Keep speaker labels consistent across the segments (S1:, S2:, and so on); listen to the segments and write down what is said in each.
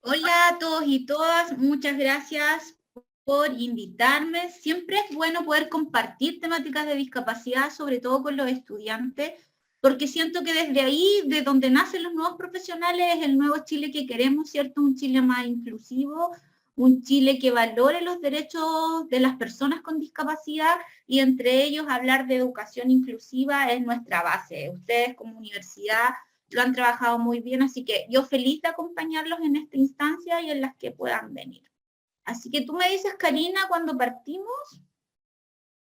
S1: Hola a todos y todas, muchas gracias por invitarme. Siempre es bueno poder compartir temáticas de discapacidad, sobre todo con los estudiantes, porque siento que desde ahí, de donde nacen los nuevos profesionales, es el nuevo Chile que queremos, ¿cierto? Un Chile más inclusivo, un Chile que valore los derechos de las personas con discapacidad y entre ellos hablar de educación inclusiva es nuestra base. Ustedes como universidad lo han trabajado muy bien, así que yo feliz de acompañarlos en esta instancia y en las que puedan venir. Así que tú me dices, Karina, cuando partimos,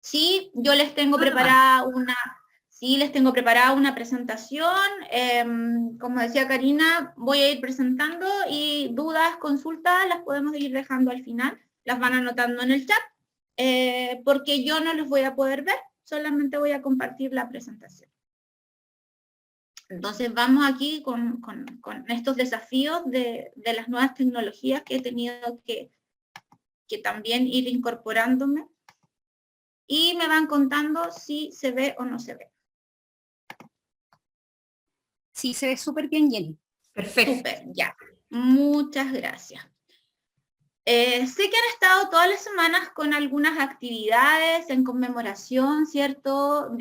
S1: sí, yo les tengo
S2: Tú nomás.
S1: preparada una, sí, les tengo preparada una presentación. Como decía Karina, voy a ir presentando y dudas, consultas, las podemos ir dejando al final, las van anotando en el chat, porque yo no los voy a poder ver, solamente voy a compartir la presentación. Entonces vamos aquí con estos desafíos de las nuevas tecnologías que he tenido que también ir incorporándome y me van contando si se ve o no se ve.
S2: Sí, se ve súper bien, Jenny. Perfecto.
S1: Súper, ya. Muchas gracias. Sé que han estado todas las semanas con algunas actividades en conmemoración, ¿cierto?,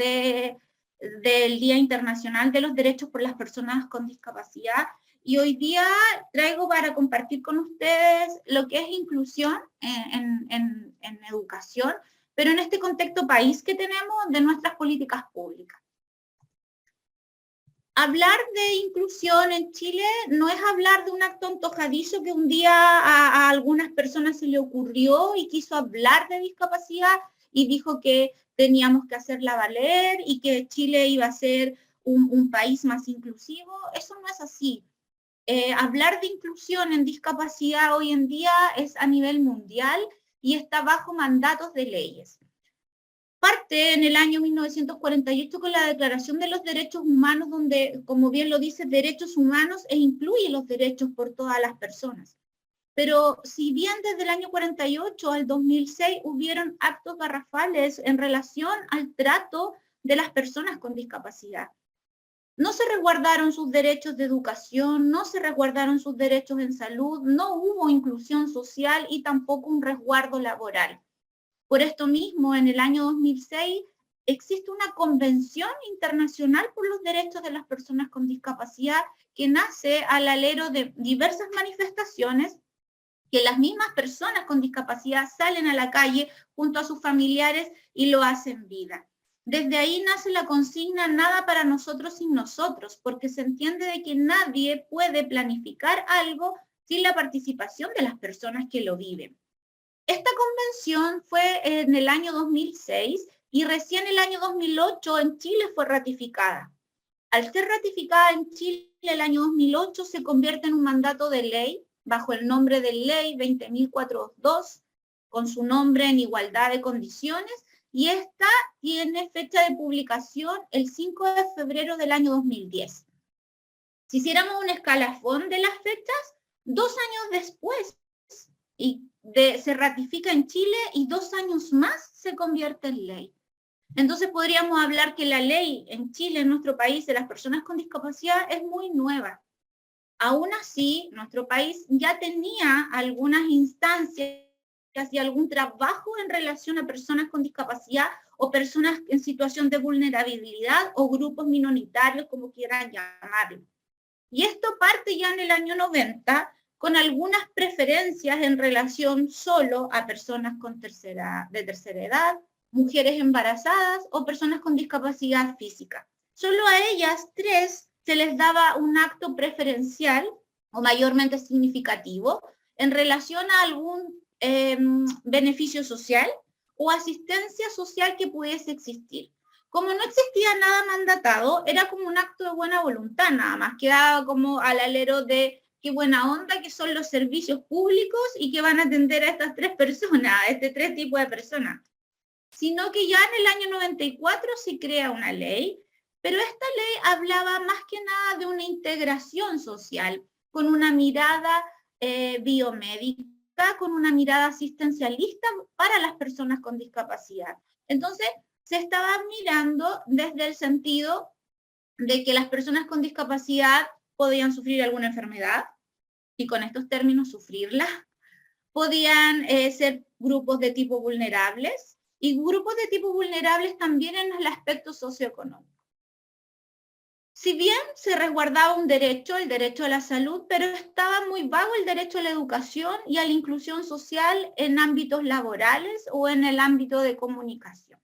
S1: del Día Internacional de los Derechos por las Personas con Discapacidad. Y hoy día traigo para compartir con ustedes lo que es inclusión en educación, pero en este contexto país que tenemos de nuestras políticas públicas. Hablar de inclusión en Chile no es hablar de un acto antojadizo que un día a algunas personas se le ocurrió y quiso hablar de discapacidad y dijo que teníamos que hacerla valer y que Chile iba a ser un país más inclusivo. Eso no es así. Hablar de inclusión en discapacidad hoy en día es a nivel mundial y está bajo mandatos de leyes. Parte en el año 1948 con la Declaración de los Derechos Humanos, donde, como bien lo dice, derechos humanos e incluye los derechos por todas las personas. Pero si bien desde el año 48 al 2006 hubieron actos garrafales en relación al trato de las personas con discapacidad, no se resguardaron sus derechos de educación, no se resguardaron sus derechos en salud, no hubo inclusión social y tampoco un resguardo laboral. Por esto mismo, en el año 2006, existe una Convención Internacional por los Derechos de las Personas con Discapacidad que nace al alero de diversas manifestaciones que las mismas personas con discapacidad salen a la calle junto a sus familiares y lo hacen vida. Desde ahí nace la consigna nada para nosotros sin nosotros, porque se entiende de que nadie puede planificar algo sin la participación de las personas que lo viven. Esta convención fue en el año 2006 y recién el año 2008 en Chile fue ratificada. Al ser ratificada en Chile el año 2008 se convierte en un mandato de ley bajo el nombre de Ley 20.402, con su nombre en igualdad de condiciones, y esta tiene fecha de publicación el 5 de febrero del año 2010. Si hiciéramos un escalafón de las fechas, 2 años después se ratifica en Chile y 2 años más se convierte en ley. Entonces podríamos hablar que la ley en Chile, en nuestro país, de las personas con discapacidad es muy nueva. Aún así, nuestro país ya tenía algunas instancias y algún trabajo en relación a personas con discapacidad o personas en situación de vulnerabilidad o grupos minoritarios, como quieran llamarlo. Y esto parte ya en el año 90 con algunas preferencias en relación solo a personas de tercera edad, mujeres embarazadas o personas con discapacidad física. Solo a ellas tres se les daba un acto preferencial o mayormente significativo en relación a algún beneficio social o asistencia social que pudiese existir. Como no existía nada mandatado, era como un acto de buena voluntad nada más, quedaba como al alero de qué buena onda que son los servicios públicos y que van a atender a estas tres personas, a este tres tipos de personas. Sino que ya en el año 94 se crea una ley, pero esta ley hablaba más que nada de una integración social, con una mirada biomédica, con una mirada asistencialista para las personas con discapacidad. Entonces, se estaba mirando desde el sentido de que las personas con discapacidad podían sufrir alguna enfermedad, y con estos términos sufrirla. Podían ser grupos de tipo vulnerables, y grupos de tipo vulnerables también en el aspecto socioeconómico. Si bien se resguardaba un derecho, el derecho a la salud, pero estaba muy vago el derecho a la educación y a la inclusión social en ámbitos laborales o en el ámbito de comunicación.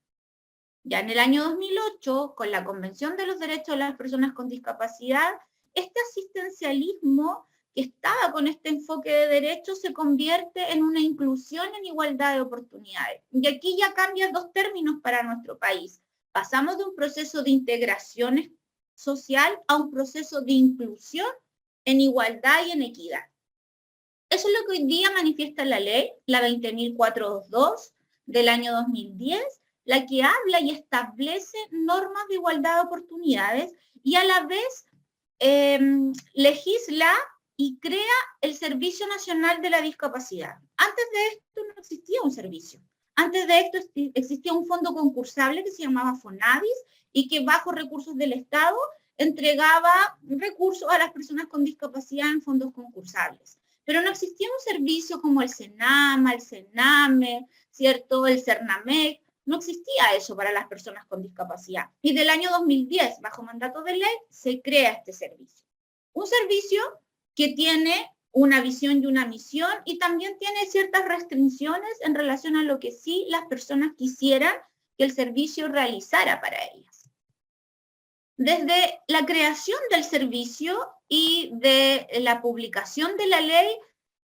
S1: Ya en el año 2008, con la Convención de los Derechos de las Personas con Discapacidad, este asistencialismo que estaba con este enfoque de derechos se convierte en una inclusión en igualdad de oportunidades. Y aquí ya cambian dos términos para nuestro país. Pasamos de un proceso de integración social a un proceso de inclusión en igualdad y en equidad. Eso es lo que hoy día manifiesta la ley, la 20.422 del año 2010, la que habla y establece normas de igualdad de oportunidades y a la vez legisla y crea el Servicio Nacional de la Discapacidad. Antes de esto no existía un servicio. Antes de esto existía un fondo concursable que se llamaba FONADIS y que bajo recursos del Estado entregaba recursos a las personas con discapacidad en fondos concursables. Pero no existía un servicio como el SENAMA, el SENAME, ¿cierto? El CERNAMEC. No existía eso para las personas con discapacidad. Y del año 2010, bajo mandato de ley, se crea este servicio. Un servicio que tiene una visión y una misión y también tiene ciertas restricciones en relación a lo que sí las personas quisieran que el servicio realizara para ellas. Desde la creación del servicio y de la publicación de la ley,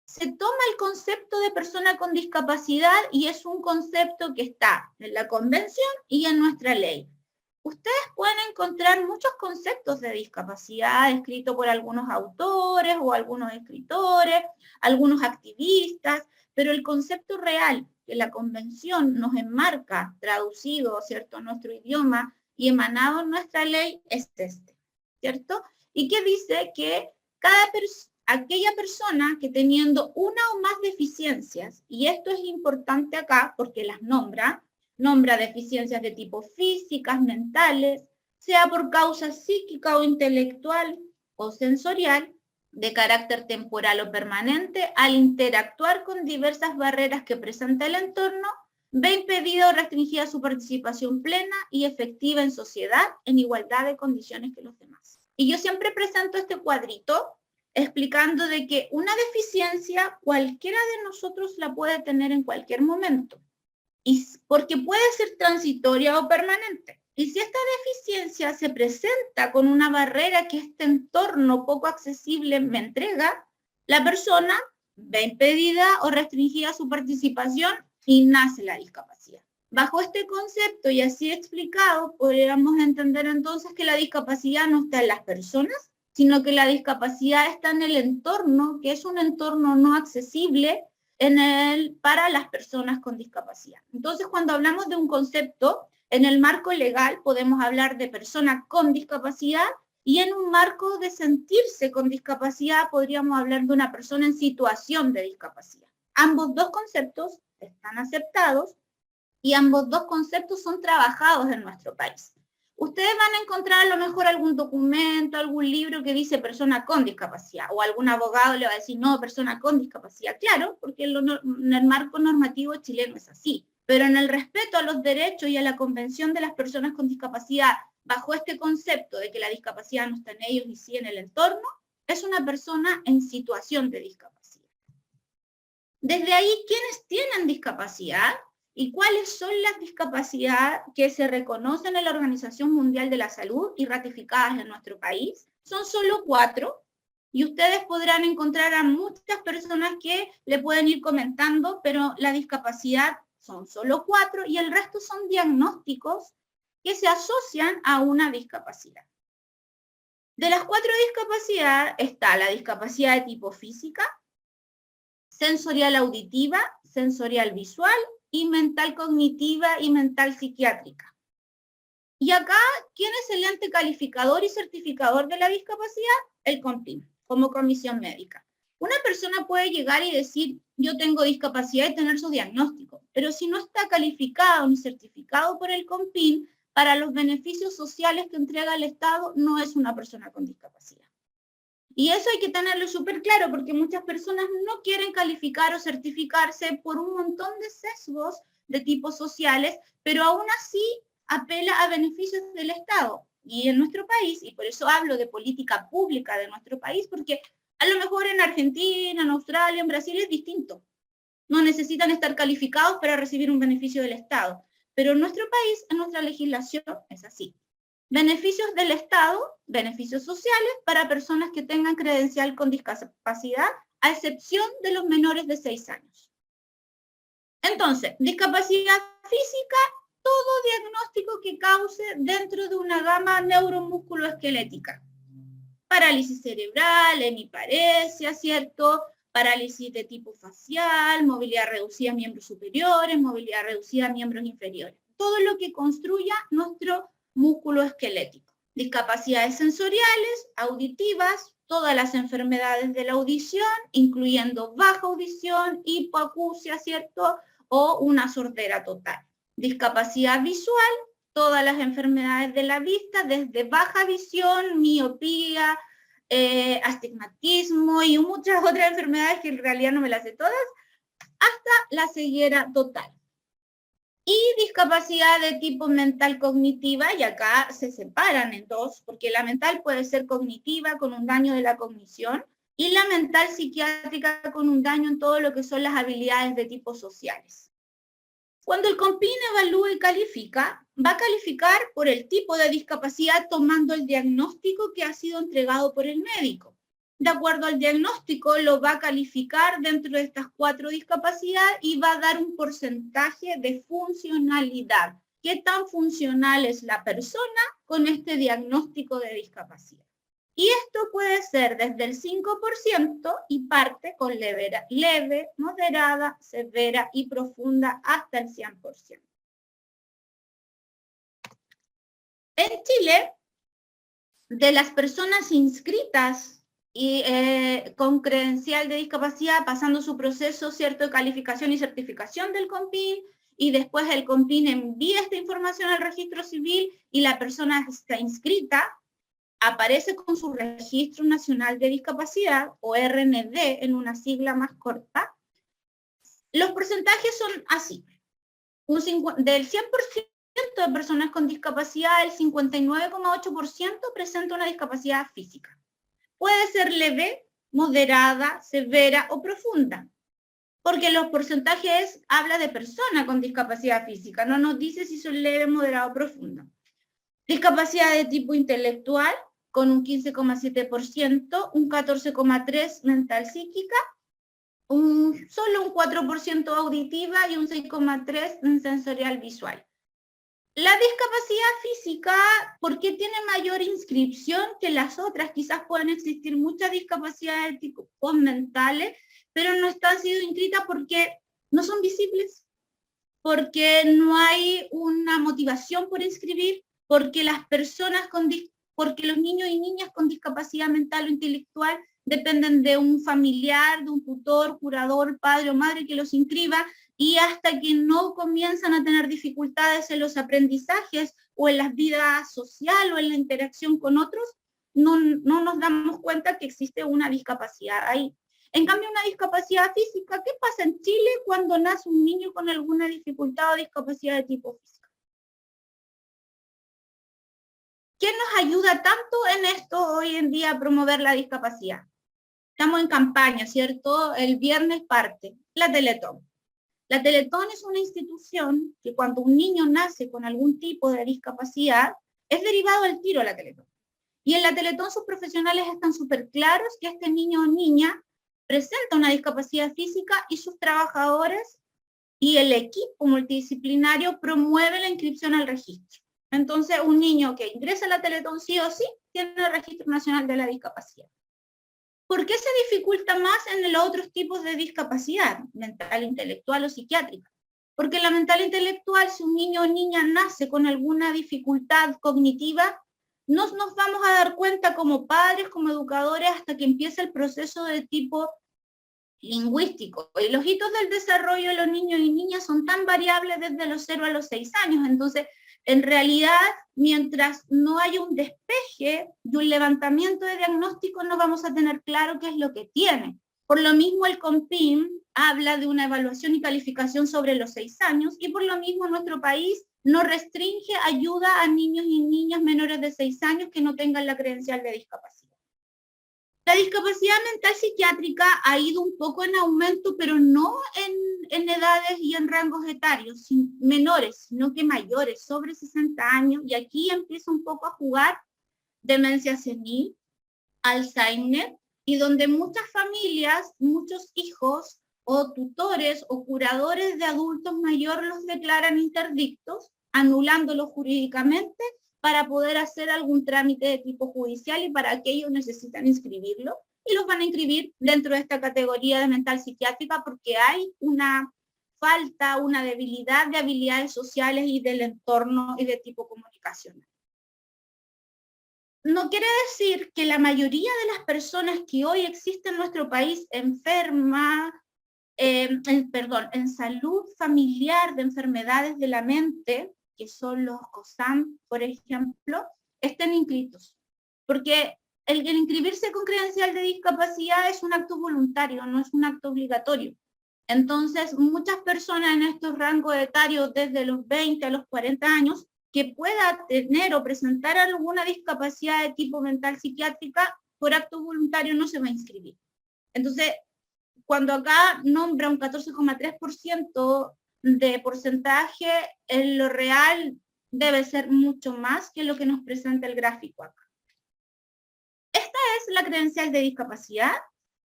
S1: se toma el concepto de persona con discapacidad y es un concepto que está en la Convención y en nuestra ley. Ustedes pueden encontrar muchos conceptos de discapacidad escritos por algunos autores o algunos escritores, algunos activistas, pero el concepto real que la Convención nos enmarca, traducido, ¿cierto?, a nuestro idioma y emanado en nuestra ley es este, ¿cierto? Y que dice que aquella persona que teniendo una o más deficiencias, y esto es importante acá porque las nombra deficiencias de tipo físicas, mentales, sea por causa psíquica o intelectual o sensorial, de carácter temporal o permanente, al interactuar con diversas barreras que presenta el entorno, ve impedida o restringida su participación plena y efectiva en sociedad en igualdad de condiciones que los demás. Y yo siempre presento este cuadrito explicando de que una deficiencia cualquiera de nosotros la puede tener en cualquier momento. Y porque puede ser transitoria o permanente. Y si esta deficiencia se presenta con una barrera que este entorno poco accesible me entrega, la persona ve impedida o restringida su participación y nace la discapacidad. Bajo este concepto y así explicado, podríamos entender entonces que la discapacidad no está en las personas, sino que la discapacidad está en el entorno, que es un entorno no accesible para las personas con discapacidad. Entonces, cuando hablamos de un concepto, en el marco legal podemos hablar de persona con discapacidad y en un marco de sentirse con discapacidad podríamos hablar de una persona en situación de discapacidad. Ambos dos conceptos están aceptados y ambos dos conceptos son trabajados en nuestro país. Ustedes van a encontrar a lo mejor algún documento, algún libro que dice persona con discapacidad, o algún abogado le va a decir, no, persona con discapacidad. Claro, porque en el marco normativo chileno es así. Pero en el respeto a los derechos y a la Convención de las Personas con Discapacidad, bajo este concepto de que la discapacidad no está en ellos y sí en el entorno, es una persona en situación de discapacidad. Desde ahí, ¿quiénes tienen discapacidad? ¿Y cuáles son las discapacidades que se reconocen en la Organización Mundial de la Salud y ratificadas en nuestro país? Son solo 4 y ustedes podrán encontrar a muchas personas que le pueden ir comentando, pero la discapacidad son solo 4 y el resto son diagnósticos que se asocian a una discapacidad. De las 4 discapacidades está la discapacidad de tipo física, sensorial auditiva, sensorial visual, y mental cognitiva y mental psiquiátrica. Y acá, ¿quién es el ente calificador y certificador de la discapacidad? El CONPIN, como comisión médica. Una persona puede llegar y decir, yo tengo discapacidad y tener su diagnóstico, pero si no está calificado ni certificado por el CONPIN, para los beneficios sociales que entrega el Estado, no es una persona con discapacidad. Y eso hay que tenerlo súper claro, porque muchas personas no quieren calificar o certificarse por un montón de sesgos de tipos sociales, pero aún así apela a beneficios del Estado. Y en nuestro país, y por eso hablo de política pública de nuestro país, porque a lo mejor en Argentina, en Australia, en Brasil es distinto. No necesitan estar calificados para recibir un beneficio del Estado. Pero en nuestro país, en nuestra legislación, es así. Beneficios del Estado, beneficios sociales para personas que tengan credencial con discapacidad, a excepción de los menores de 6 años. Entonces, discapacidad física, todo diagnóstico que cause dentro de una gama neuromusculoesquelética. Parálisis cerebral, hemiparesia, ¿cierto? Parálisis de tipo facial, movilidad reducida a miembros superiores, movilidad reducida a miembros inferiores. Todo lo que construya nuestro músculo esquelético. Discapacidades sensoriales, auditivas, todas las enfermedades de la audición, incluyendo baja audición, hipoacusia, ¿cierto? O una sordera total. Discapacidad visual, todas las enfermedades de la vista, desde baja visión, miopía, astigmatismo y muchas otras enfermedades que en realidad no me las sé todas, hasta la ceguera total. Y discapacidad de tipo mental cognitiva, y acá se separan en dos, porque la mental puede ser cognitiva con un daño de la cognición, y la mental psiquiátrica con un daño en todo lo que son las habilidades de tipo sociales. Cuando el COMPIN evalúa y califica, va a calificar por el tipo de discapacidad tomando el diagnóstico que ha sido entregado por el médico. De acuerdo al diagnóstico, lo va a calificar dentro de estas 4 discapacidades y va a dar un porcentaje de funcionalidad. ¿Qué tan funcional es la persona con este diagnóstico de discapacidad? Y esto puede ser desde el 5% y parte con leve, moderada, severa y profunda hasta el 100%. En Chile, de las personas inscritas y con credencial de discapacidad, pasando su proceso, ¿cierto?, de calificación y certificación del COMPIN, y después el COMPIN envía esta información al registro civil y la persona está inscrita, aparece con su Registro Nacional de Discapacidad, o RND, en una sigla más corta. Los porcentajes son así. Del 100% de personas con discapacidad, el 59,8% presenta una discapacidad física. Puede ser leve, moderada, severa o profunda, porque los porcentajes habla de persona con discapacidad física, no nos dice si son leve, moderada o profunda. Discapacidad de tipo intelectual, con un 15,7%, un 14,3% mental psíquica, solo un 4% auditiva y un 6,3% sensorial visual. La discapacidad física, ¿por qué tiene mayor inscripción que las otras? Quizás puedan existir muchas discapacidades de tipo mentales, pero no están siendo inscritas porque no son visibles, porque no hay una motivación por inscribir, porque porque los niños y niñas con discapacidad mental o intelectual dependen de un familiar, de un tutor, curador, padre o madre que los inscriba, y hasta que no comienzan a tener dificultades en los aprendizajes o en la vida social o en la interacción con otros, no nos damos cuenta que existe una discapacidad ahí. En cambio, una discapacidad física, ¿qué pasa en Chile cuando nace un niño con alguna dificultad o discapacidad de tipo físico? ¿Qué nos ayuda tanto en esto hoy en día a promover la discapacidad? Estamos en campaña, ¿cierto? El viernes parte la Teletón. La Teletón es una institución que cuando un niño nace con algún tipo de discapacidad, es derivado al tiro a la Teletón. Y en la Teletón sus profesionales están súper claros que este niño o niña presenta una discapacidad física y sus trabajadores y el equipo multidisciplinario promueve la inscripción al registro. Entonces, un niño que ingresa a la Teletón sí o sí tiene el Registro Nacional de la Discapacidad. ¿Por qué se dificulta más en los otros tipos de discapacidad, mental, intelectual o psiquiátrica? Porque la mental intelectual, si un niño o niña nace con alguna dificultad cognitiva, no nos vamos a dar cuenta como padres, como educadores, hasta que empieza el proceso de tipo lingüístico. Y los hitos del desarrollo de los niños y niñas son tan variables desde los 0 a los 6 años. Entonces, En realidad, mientras no haya un despeje y un levantamiento de diagnóstico, no vamos a tener claro qué es lo que tiene. Por lo mismo, el COMPIN habla de una evaluación y calificación sobre los 6 años, y por lo mismo nuestro país no restringe ayuda a niños y niñas menores de 6 años que no tengan la credencial de discapacidad. La discapacidad mental psiquiátrica ha ido un poco en aumento, pero no en edades y en rangos etarios menores, sino que mayores, sobre 60 años, y aquí empieza un poco a jugar demencia senil, Alzheimer, y donde muchas familias, muchos hijos o tutores o curadores de adultos mayores los declaran interdictos, anulándolos jurídicamente para poder hacer algún trámite de tipo judicial, y para aquello necesitan inscribirlo, y los van a inscribir dentro de esta categoría de mental psiquiátrica porque hay una falta, una debilidad de habilidades sociales y del entorno y de tipo comunicacional. No quiere decir que la mayoría de las personas que hoy existen en nuestro país enferma, en salud familiar de enfermedades de la mente, que son los COSAM, por ejemplo, estén inscritos. Porque el inscribirse con credencial de discapacidad es un acto voluntario, no es un acto obligatorio. Entonces, muchas personas en estos rangos etarios, desde los 20 a los 40 años, que pueda tener o presentar alguna discapacidad de tipo mental psiquiátrica, por acto voluntario no se va a inscribir. Entonces, cuando acá nombra un 14,3% de porcentaje, en lo real debe ser mucho más que lo que nos presenta el gráfico acá. Esta es la credencial de discapacidad.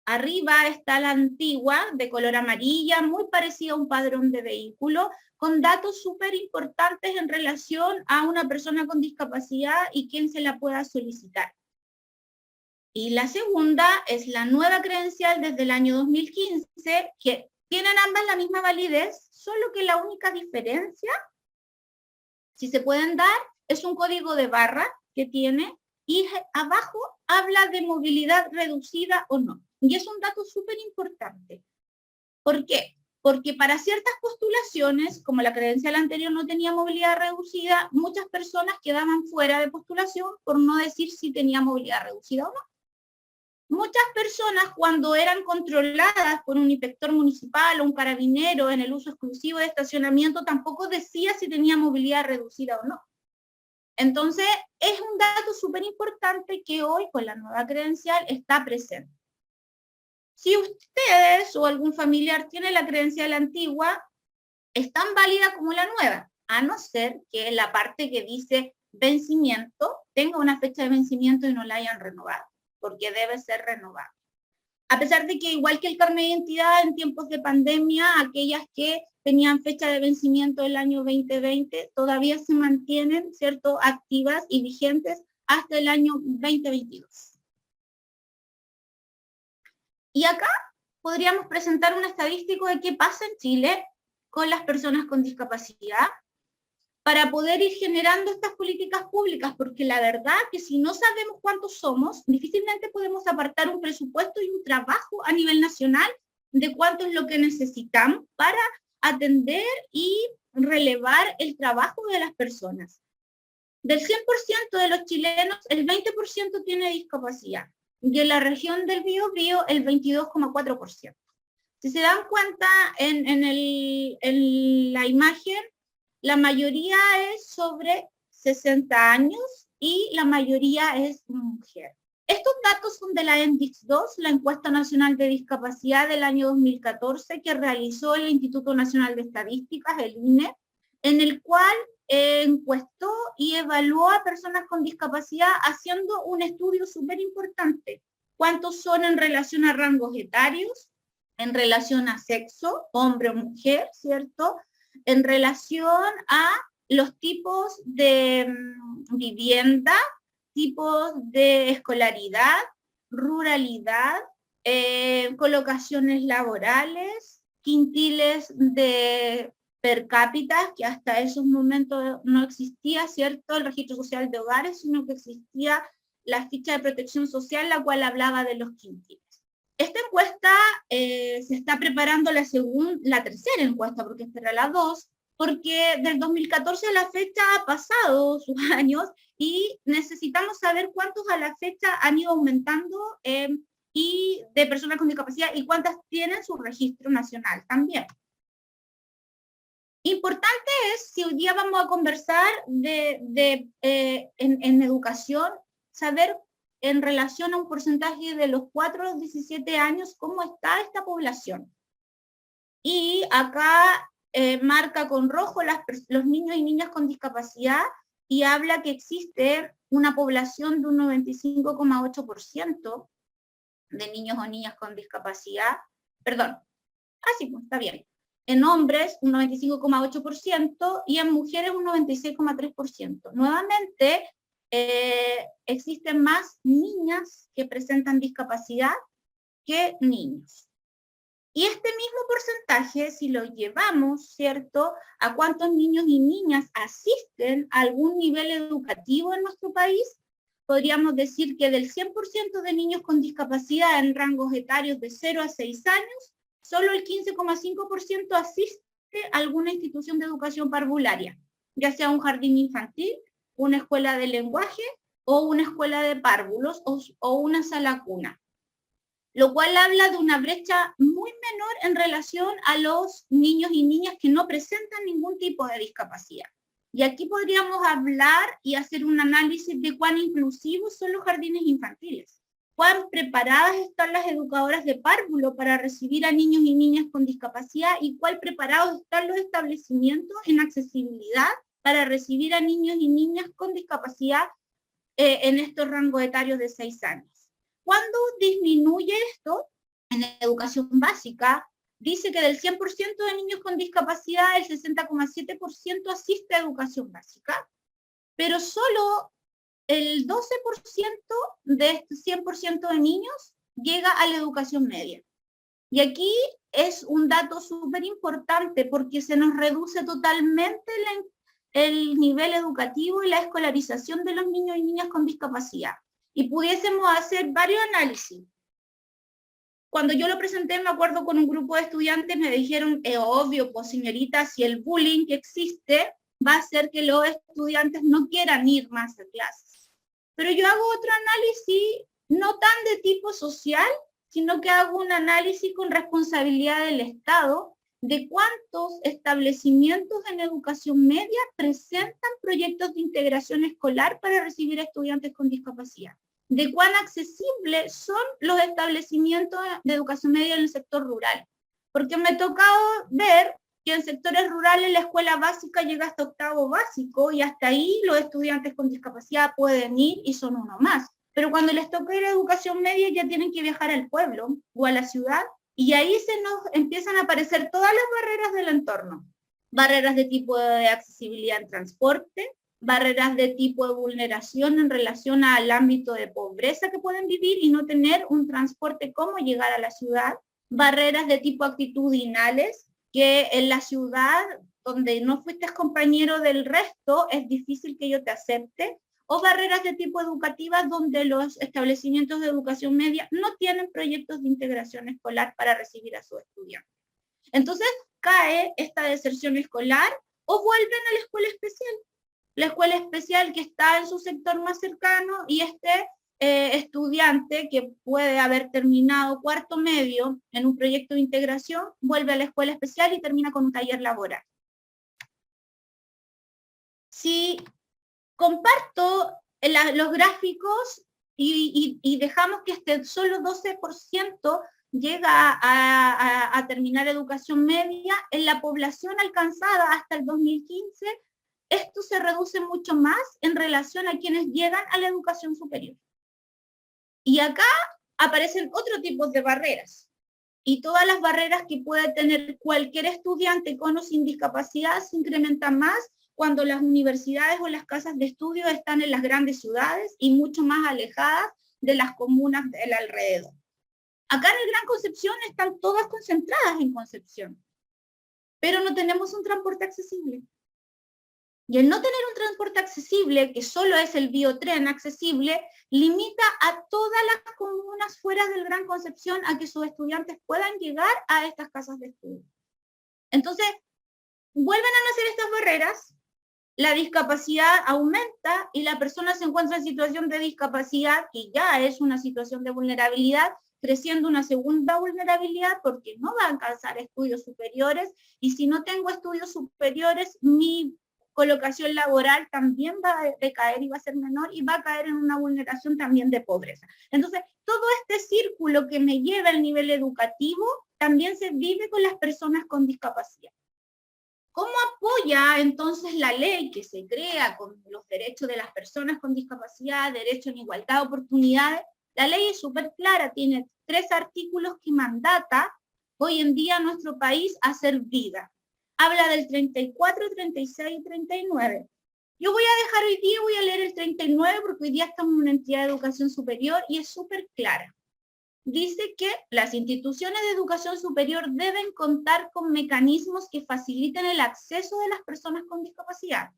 S1: Arriba está la antigua, de color amarilla, muy parecida a un padrón de vehículo, con datos súper importantes en relación a una persona con discapacidad y quién se la pueda solicitar. Y la segunda es la nueva credencial desde el año 2015, que tienen ambas la misma validez, solo que la única diferencia, si se pueden dar, es un código de barra que tiene, y abajo habla de movilidad reducida o no. Y es un dato súper importante. ¿Por qué? Porque para ciertas postulaciones, como la credencial anterior no tenía movilidad reducida, muchas personas quedaban fuera de postulación por no decir si tenía movilidad reducida o no. Muchas personas, cuando eran controladas por un inspector municipal o un carabinero en el uso exclusivo de estacionamiento, tampoco decía si tenía movilidad reducida o no. Entonces, es un dato súper importante que hoy, con la nueva credencial, está presente. Si ustedes o algún familiar tiene la credencial antigua, es tan válida como la nueva, a no ser que la parte que dice vencimiento tenga una fecha de vencimiento y no la hayan renovado, porque debe ser renovada. A pesar de que, igual que el carnet de identidad en tiempos de pandemia, aquellas que tenían fecha de vencimiento del año 2020 todavía se mantienen, ¿cierto?, activas y vigentes hasta el año 2022. Y acá podríamos presentar un estadístico de qué pasa en Chile con las personas con discapacidad, para poder ir generando estas políticas públicas, porque la verdad que si no sabemos cuántos somos, difícilmente podemos apartar un presupuesto y un trabajo a nivel nacional de cuánto es lo que necesitamos para atender y relevar el trabajo de las personas. Del 100% de los chilenos, el 20% tiene discapacidad, y en la región del Biobío el 22,4%. Si se dan cuenta en la imagen, la mayoría es sobre 60 años y la mayoría es mujer. Estos datos son de la ENDIX-2, la Encuesta Nacional de Discapacidad del año 2014, que realizó el Instituto Nacional de Estadísticas, el INE, en el cual encuestó y evaluó a personas con discapacidad haciendo un estudio súper importante. ¿Cuántos son en relación a rangos etarios? En relación a sexo, hombre o mujer, ¿cierto? En relación a los tipos de vivienda, tipos de escolaridad, ruralidad, colocaciones laborales, quintiles de per cápita, que hasta esos momentos no existía, ¿cierto?, el registro social de hogares, sino que existía la ficha de protección social, la cual hablaba de los quintiles. Esta encuesta se está preparando la tercera encuesta, porque esta era la 2, porque del 2014 a la fecha ha pasado sus años y necesitamos saber cuántos a la fecha han ido aumentando y de personas con discapacidad y cuántas tienen su registro nacional también. Importante es, si hoy día vamos a conversar en educación, saber en relación a un porcentaje de los 4 a los 17 años, cómo está esta población. Y acá marca con rojo los niños y niñas con discapacidad y habla que existe una población de un 95,8% de niños o niñas con discapacidad, perdón, así pues, está bien. En hombres un 95,8% y en mujeres un 96,3%. Nuevamente, existen más niñas que presentan discapacidad que niños. Y este mismo porcentaje, si lo llevamos, ¿cierto?, a cuántos niños y niñas asisten a algún nivel educativo en nuestro país, podríamos decir que del 100% de niños con discapacidad en rangos etarios de 0 a 6 años, solo el 15,5% asiste a alguna institución de educación parvularia, ya sea un jardín infantil, una escuela de lenguaje o una escuela de párvulos o una sala cuna. Lo cual habla de una brecha muy menor en relación a los niños y niñas que no presentan ningún tipo de discapacidad. Y aquí podríamos hablar y hacer un análisis de cuán inclusivos son los jardines infantiles, cuán preparadas están las educadoras de párvulo para recibir a niños y niñas con discapacidad y cuán preparados están los establecimientos en accesibilidad para recibir a niños y niñas con discapacidad en estos rangos etarios de 6 años. ¿Cuándo disminuye esto? En educación básica, dice que del 100% de niños con discapacidad, el 60,7% asiste a educación básica, pero solo el 12% de este 100% de niños llega a la educación media. Y aquí es un dato súper importante porque se nos reduce totalmente el nivel educativo y la escolarización de los niños y niñas con discapacidad. Y pudiésemos hacer varios análisis. Cuando yo lo presenté, me acuerdo con un grupo de estudiantes, me dijeron, es obvio, pues señorita, si el bullying que existe va a hacer que los estudiantes no quieran ir más a clases. Pero yo hago otro análisis, no tan de tipo social, sino que hago un análisis con responsabilidad del Estado de cuántos establecimientos en educación media presentan proyectos de integración escolar para recibir a estudiantes con discapacidad, de cuán accesibles son los establecimientos de educación media en el sector rural. Porque me ha tocado ver que en sectores rurales la escuela básica llega hasta octavo básico y hasta ahí los estudiantes con discapacidad pueden ir y son uno más. Pero cuando les toca ir a educación media ya tienen que viajar al pueblo o a la ciudad y ahí se nos empiezan a aparecer todas las barreras del entorno. Barreras de tipo de accesibilidad en transporte, barreras de tipo de vulneración en relación al ámbito de pobreza que pueden vivir y no tener un transporte cómo llegar a la ciudad, barreras de tipo actitudinales, que en la ciudad donde no fuiste compañero del resto es difícil que yo te acepte, o barreras de tipo educativa donde los establecimientos de educación media no tienen proyectos de integración escolar para recibir a sus estudiantes. Entonces cae esta deserción escolar o vuelven a la escuela especial. La escuela especial que está en su sector más cercano y estudiante que puede haber terminado cuarto medio en un proyecto de integración, vuelve a la escuela especial y termina con un taller laboral. Si comparto los gráficos y dejamos que solo 12% llega a terminar educación media, en la población alcanzada hasta el 2015, esto se reduce mucho más en relación a quienes llegan a la educación superior. Y acá aparecen otro tipo de barreras. Y todas las barreras que puede tener cualquier estudiante con o sin discapacidad se incrementan más cuando las universidades o las casas de estudio están en las grandes ciudades y mucho más alejadas de las comunas del alrededor. Acá en el Gran Concepción están todas concentradas en Concepción, pero no tenemos un transporte accesible. Y el no tener un transporte accesible, que solo es el biotren accesible, limita a todas las comunas fuera del Gran Concepción a que sus estudiantes puedan llegar a estas casas de estudio. Entonces, vuelven a nacer estas barreras, la discapacidad aumenta y la persona se encuentra en situación de discapacidad, que ya es una situación de vulnerabilidad, creciendo una segunda vulnerabilidad porque no va a alcanzar estudios superiores, y si no tengo estudios superiores, mi colocación laboral también va a decaer y va a ser menor, y va a caer en una vulneración también de pobreza. Entonces, todo este círculo que me lleva al nivel educativo también se vive con las personas con discapacidad. ¿Cómo apoya entonces la ley que se crea con los derechos de las personas con discapacidad, derecho en igualdad de oportunidades? La ley es súper clara, tiene 3 artículos que mandata hoy en día a nuestro país a hacer vida. Habla del 34, 36 y 39. Yo voy a dejar hoy día, voy a leer el 39 porque hoy día estamos en una entidad de educación superior y es súper clara. Dice que las instituciones de educación superior deben contar con mecanismos que faciliten el acceso de las personas con discapacidad,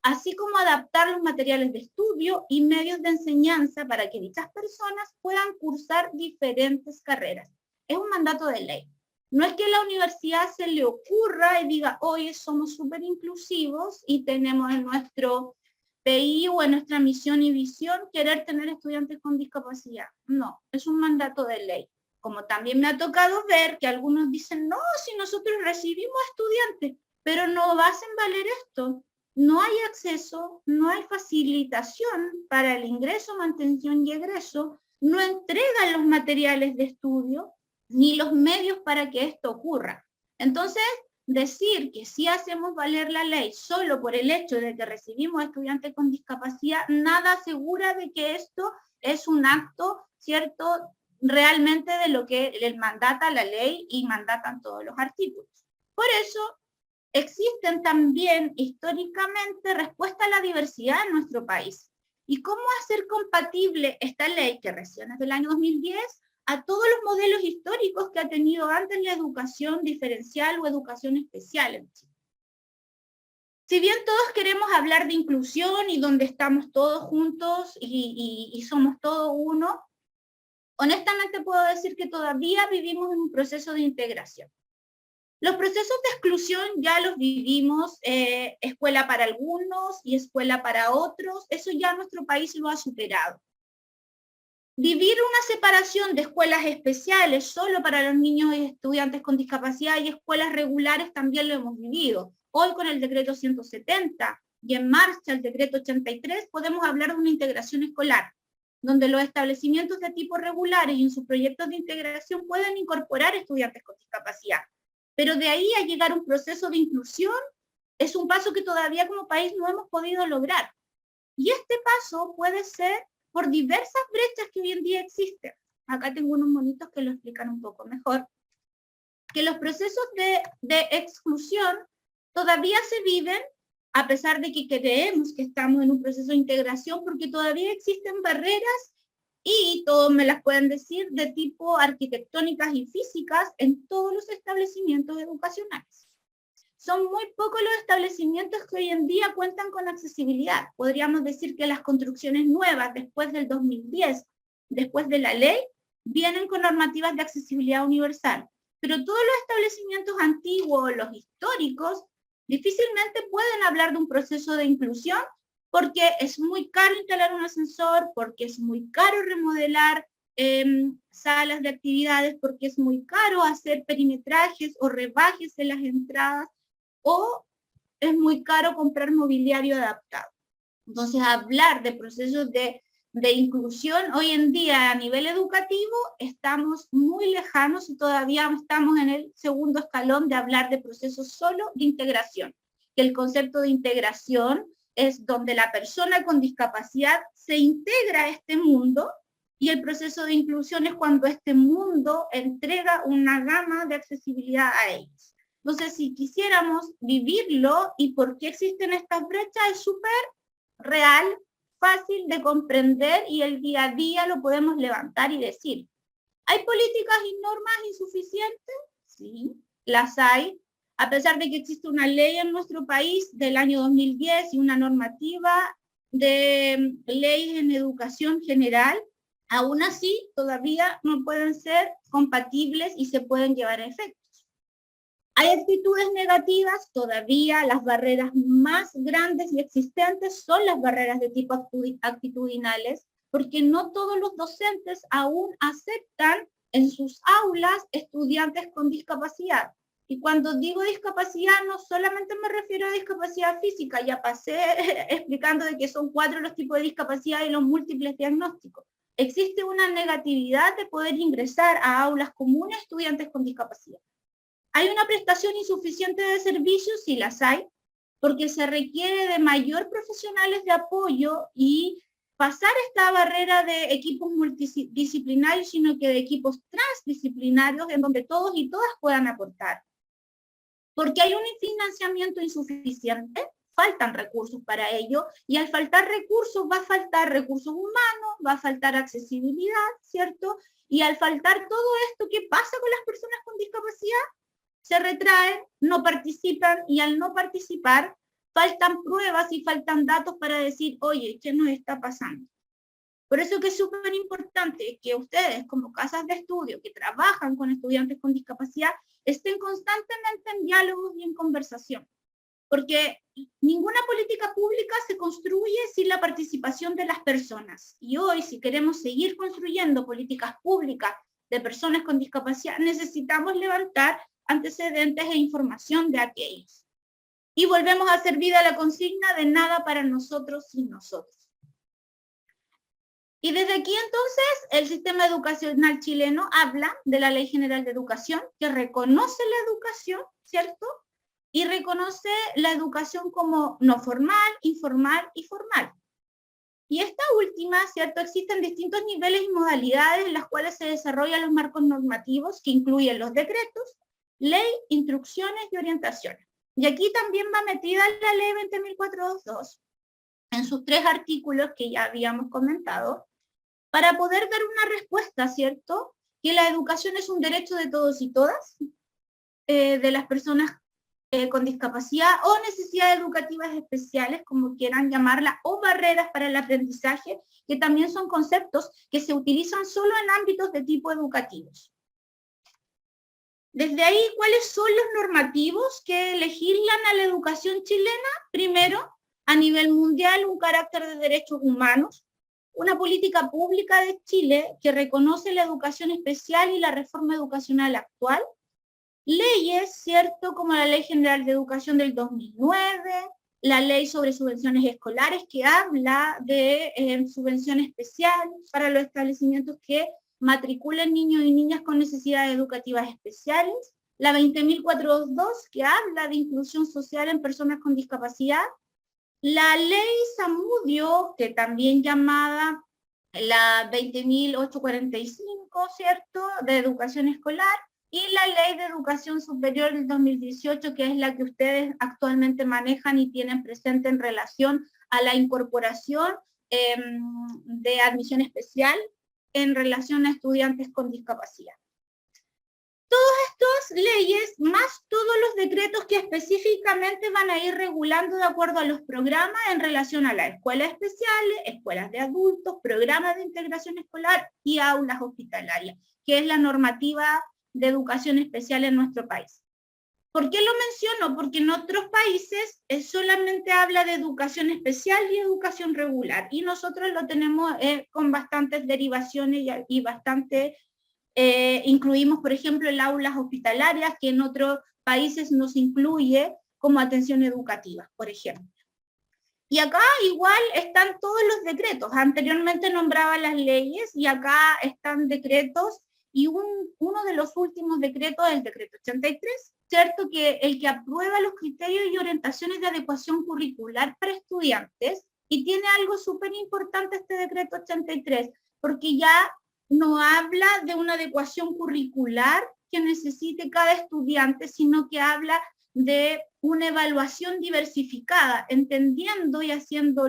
S1: así como adaptar los materiales de estudio y medios de enseñanza para que dichas personas puedan cursar diferentes carreras. Es un mandato de ley. No es que a la universidad se le ocurra y diga, oye, somos súper inclusivos y tenemos en nuestro PI o en nuestra misión y visión querer tener estudiantes con discapacidad. No, es un mandato de ley. Como también me ha tocado ver que algunos dicen, no, si nosotros recibimos estudiantes, pero no hacen valer esto. No hay acceso, no hay facilitación para el ingreso, mantención y egreso, no entregan los materiales de estudio ni los medios para que esto ocurra. Entonces, decir que sí hacemos valer la ley solo por el hecho de que recibimos estudiantes con discapacidad, nada asegura de que esto es un acto, ¿cierto?, realmente de lo que les mandata la ley y mandatan todos los artículos. Por eso, existen también históricamente respuestas a la diversidad en nuestro país. ¿Y cómo hacer compatible esta ley, que recién es del año 2010, a todos los modelos históricos que ha tenido antes la educación diferencial o educación especial en Chile? Si bien todos queremos hablar de inclusión y donde estamos todos juntos y somos todos uno, honestamente puedo decir que todavía vivimos en un proceso de integración. Los procesos de exclusión ya los vivimos, escuela para algunos y escuela para otros, eso ya nuestro país lo ha superado. Vivir una separación de escuelas especiales solo para los niños y estudiantes con discapacidad y escuelas regulares también lo hemos vivido. Hoy con el decreto 170 y en marcha el decreto 83 podemos hablar de una integración escolar, donde los establecimientos de tipo regulares y en sus proyectos de integración pueden incorporar estudiantes con discapacidad. Pero de ahí a llegar a un proceso de inclusión es un paso que todavía como país no hemos podido lograr. Y este paso puede ser por diversas brechas que hoy en día existen. Acá tengo unos monitos que lo explican un poco mejor. Que los procesos de exclusión todavía se viven, a pesar de que creemos que estamos en un proceso de integración, porque todavía existen barreras, y todos me las pueden decir, de tipo arquitectónicas y físicas en todos los establecimientos educacionales. Son muy pocos los establecimientos que hoy en día cuentan con accesibilidad. Podríamos decir que las construcciones nuevas después del 2010, después de la ley, vienen con normativas de accesibilidad universal. Pero todos los establecimientos antiguos, los históricos, difícilmente pueden hablar de un proceso de inclusión porque es muy caro instalar un ascensor, porque es muy caro remodelar salas de actividades, porque es muy caro hacer perimetrajes o rebajes en las entradas, o es muy caro comprar mobiliario adaptado. Entonces, hablar de procesos de inclusión hoy en día a nivel educativo estamos muy lejanos y todavía estamos en el segundo escalón de hablar de procesos solo de integración. Que el concepto de integración es donde la persona con discapacidad se integra a este mundo, y el proceso de inclusión es cuando este mundo entrega una gama de accesibilidad a ellos. Entonces, si quisiéramos vivirlo y por qué existen estas brechas, es súper real, fácil de comprender, y el día a día lo podemos levantar y decir. ¿Hay políticas y normas insuficientes? Sí, las hay. A pesar de que existe una ley en nuestro país del año 2010 y una normativa de ley en educación general, aún así todavía no pueden ser compatibles y se pueden llevar a efecto. Hay actitudes negativas, todavía las barreras más grandes y existentes son las barreras de tipo actitudinales, porque no todos los docentes aún aceptan en sus aulas estudiantes con discapacidad. Y cuando digo discapacidad, no solamente me refiero a discapacidad física, ya pasé explicando de que son 4 los tipos de discapacidad y los múltiples diagnósticos. Existe una negatividad de poder ingresar a aulas comunes estudiantes con discapacidad. ¿Hay una prestación insuficiente de servicios? Sí las hay, porque se requiere de mayor profesionales de apoyo y pasar esta barrera de equipos multidisciplinarios, sino que de equipos transdisciplinarios en donde todos y todas puedan aportar. Porque hay un financiamiento insuficiente, faltan recursos para ello, y al faltar recursos va a faltar recursos humanos, va a faltar accesibilidad, ¿cierto? Y al faltar todo esto, ¿qué pasa con las personas con discapacidad? Se retraen, no participan, y al no participar, faltan pruebas y faltan datos para decir, oye, ¿qué nos está pasando? Por eso que es súper importante que ustedes, como casas de estudio que trabajan con estudiantes con discapacidad, estén constantemente en diálogos y en conversación. Porque ninguna política pública se construye sin la participación de las personas. Y hoy, si queremos seguir construyendo políticas públicas de personas con discapacidad, necesitamos levantar antecedentes e información de aquellos. Y volvemos a hacer vida a la consigna de nada para nosotros sin nosotros. Y desde aquí entonces el sistema educacional chileno habla de la Ley General de Educación, que reconoce la educación, ¿cierto? Y reconoce la educación como no formal, informal y formal. Y esta última, ¿cierto? Existen distintos niveles y modalidades en las cuales se desarrollan los marcos normativos, que incluyen los decretos, ley, instrucciones y orientaciones. Y aquí también va metida la ley 20.422, en sus 3 artículos que ya habíamos comentado, para poder dar una respuesta, ¿cierto? Que la educación es un derecho de todos y todas, de las personas con discapacidad o necesidades educativas especiales, como quieran llamarla, o barreras para el aprendizaje, que también son conceptos que se utilizan solo en ámbitos de tipo educativos. Desde ahí, ¿cuáles son los normativos que legislan a la educación chilena? Primero, a nivel mundial, un carácter de derechos humanos, una política pública de Chile que reconoce la educación especial y la reforma educacional actual, leyes, ¿cierto?, como la Ley General de Educación del 2009, la Ley sobre Subvenciones Escolares, que habla de subvención especial para los establecimientos que matriculen niños y niñas con necesidades educativas especiales, la 20.422, que habla de inclusión social en personas con discapacidad, la Ley Zamudio, que también llamada la 20.845, ¿cierto?, de educación escolar, y la Ley de Educación Superior del 2018, que es la que ustedes actualmente manejan y tienen presente en relación a la incorporación de admisión especial en relación a estudiantes con discapacidad. Todas estas leyes, más todos los decretos que específicamente van a ir regulando de acuerdo a los programas en relación a las escuelas especiales, escuelas de adultos, programas de integración escolar y aulas hospitalarias, que es la normativa de educación especial en nuestro país. ¿Por qué lo menciono? Porque en otros países solamente habla de educación especial y educación regular, y nosotros lo tenemos con bastantes derivaciones y bastante, incluimos, por ejemplo, el aulas hospitalarias, que en otros países nos incluye como atención educativa, por ejemplo. Y acá igual están todos los decretos. Anteriormente nombraba las leyes y acá están decretos, y uno de los últimos decretos es el decreto 83, ¿cierto? Que el que aprueba los criterios y orientaciones de adecuación curricular para estudiantes, y tiene algo súper importante este decreto 83, porque ya no habla de una adecuación curricular que necesite cada estudiante, sino que habla de una evaluación diversificada, entendiendo y haciendo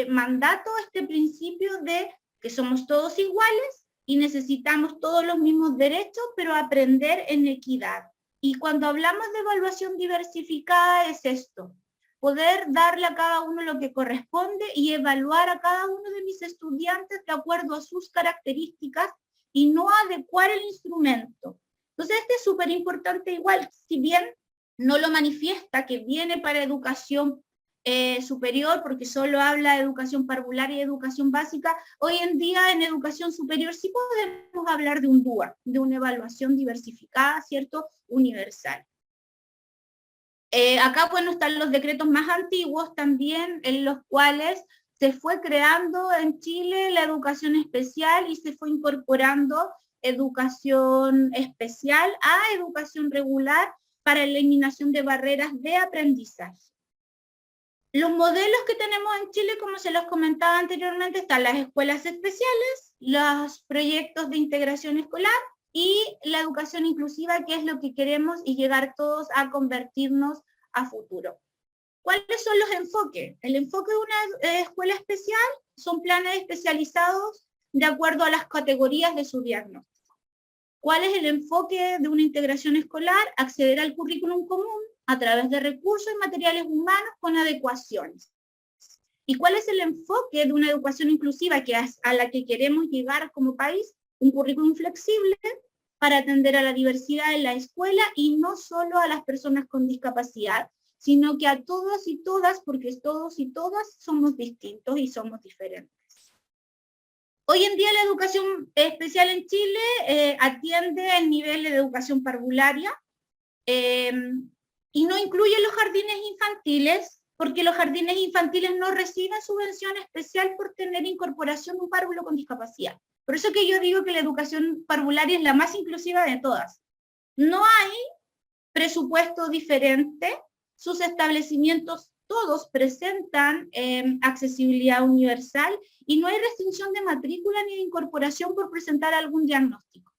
S1: mandato este principio de que somos todos iguales y necesitamos todos los mismos derechos, pero aprender en equidad. Y cuando hablamos de evaluación diversificada es esto, poder darle a cada uno lo que corresponde y evaluar a cada uno de mis estudiantes de acuerdo a sus características y no adecuar el instrumento. Entonces este es súper importante igual, si bien no lo manifiesta, que viene para educación superior, porque solo habla de educación parvularia y educación básica. Hoy en día en educación superior sí podemos hablar de un DUA, de una evaluación diversificada, ¿cierto? Universal. Acá, bueno, están los decretos más antiguos también, en los cuales se fue creando en Chile la educación especial y se fue incorporando educación especial a educación regular para eliminación de barreras de aprendizaje. Los modelos que tenemos en Chile, como se los comentaba anteriormente, están las escuelas especiales, los proyectos de integración escolar y la educación inclusiva, que es lo que queremos y llegar todos a convertirnos a futuro. ¿Cuáles son los enfoques? El enfoque de una escuela especial son planes especializados de acuerdo a las categorías de su diagnóstico. ¿Cuál es el enfoque de una integración escolar? Acceder al currículum común a través de recursos y materiales humanos con adecuaciones. ¿Y cuál es el enfoque de una educación inclusiva que es a la que queremos llegar como país? Un currículum flexible para atender a la diversidad en la escuela y no solo a las personas con discapacidad, sino que a todos y todas, porque todos y todas somos distintos y somos diferentes. Hoy en día la educación especial en Chile atiende el nivel de educación parvularia y no incluye los jardines infantiles, porque los jardines infantiles no reciben subvención especial por tener incorporación de un párvulo con discapacidad. Por eso que yo digo que la educación parvularia es la más inclusiva de todas. No hay presupuesto diferente, sus establecimientos todos presentan accesibilidad universal y no hay restricción de matrícula ni de incorporación por presentar algún diagnóstico.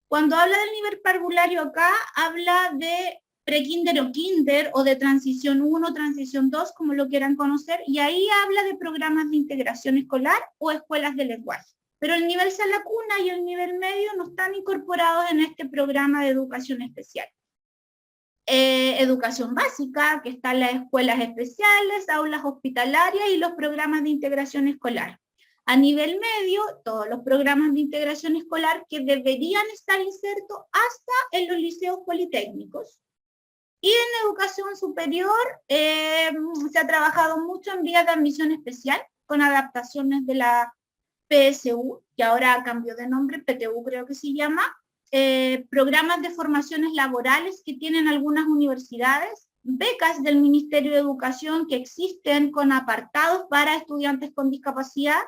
S1: Cuando habla del nivel parvulario acá, habla de prekinder o kinder, o de transición 1, transición 2, como lo quieran conocer, y ahí habla de programas de integración escolar o escuelas de lenguaje. Pero el nivel sala cuna y el nivel medio no están incorporados en este programa de educación especial. Educación básica, que están las escuelas especiales, aulas hospitalarias y los programas de integración escolar. A nivel medio, todos los programas de integración escolar que deberían estar insertos hasta en los liceos politécnicos. Y en educación superior se ha trabajado mucho en vías de admisión especial, con adaptaciones de la PSU, que ahora cambió de nombre, PTU creo que se llama, programas de formaciones laborales que tienen algunas universidades, becas del Ministerio de Educación que existen con apartados para estudiantes con discapacidad,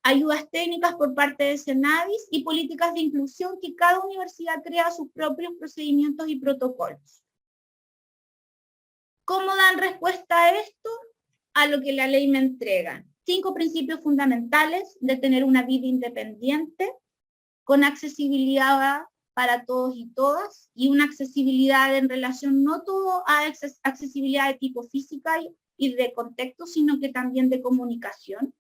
S1: ayudas técnicas por parte de Senadis y políticas de inclusión que cada universidad crea sus propios procedimientos y protocolos. ¿Cómo dan respuesta a esto? A lo que la ley me entrega. 5 principios fundamentales de tener una vida independiente, con accesibilidad para todos y todas, y una accesibilidad en relación no todo a accesibilidad de tipo física y de contexto, sino que también de comunicación.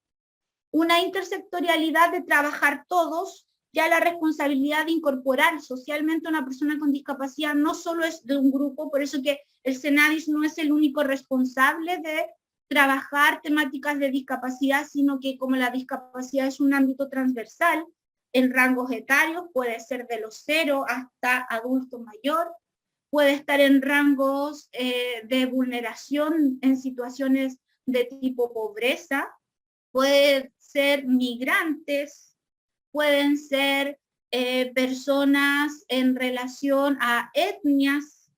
S1: Una intersectorialidad de trabajar todos, ya la responsabilidad de incorporar socialmente a una persona con discapacidad no solo es de un grupo, por eso que el Senadis no es el único responsable de trabajar temáticas de discapacidad, sino que como la discapacidad es un ámbito transversal, en rangos etarios, puede ser de los 0 hasta adulto mayor, puede estar en rangos de vulneración en situaciones de tipo pobreza, puede ser migrantes, pueden ser personas en relación a etnias,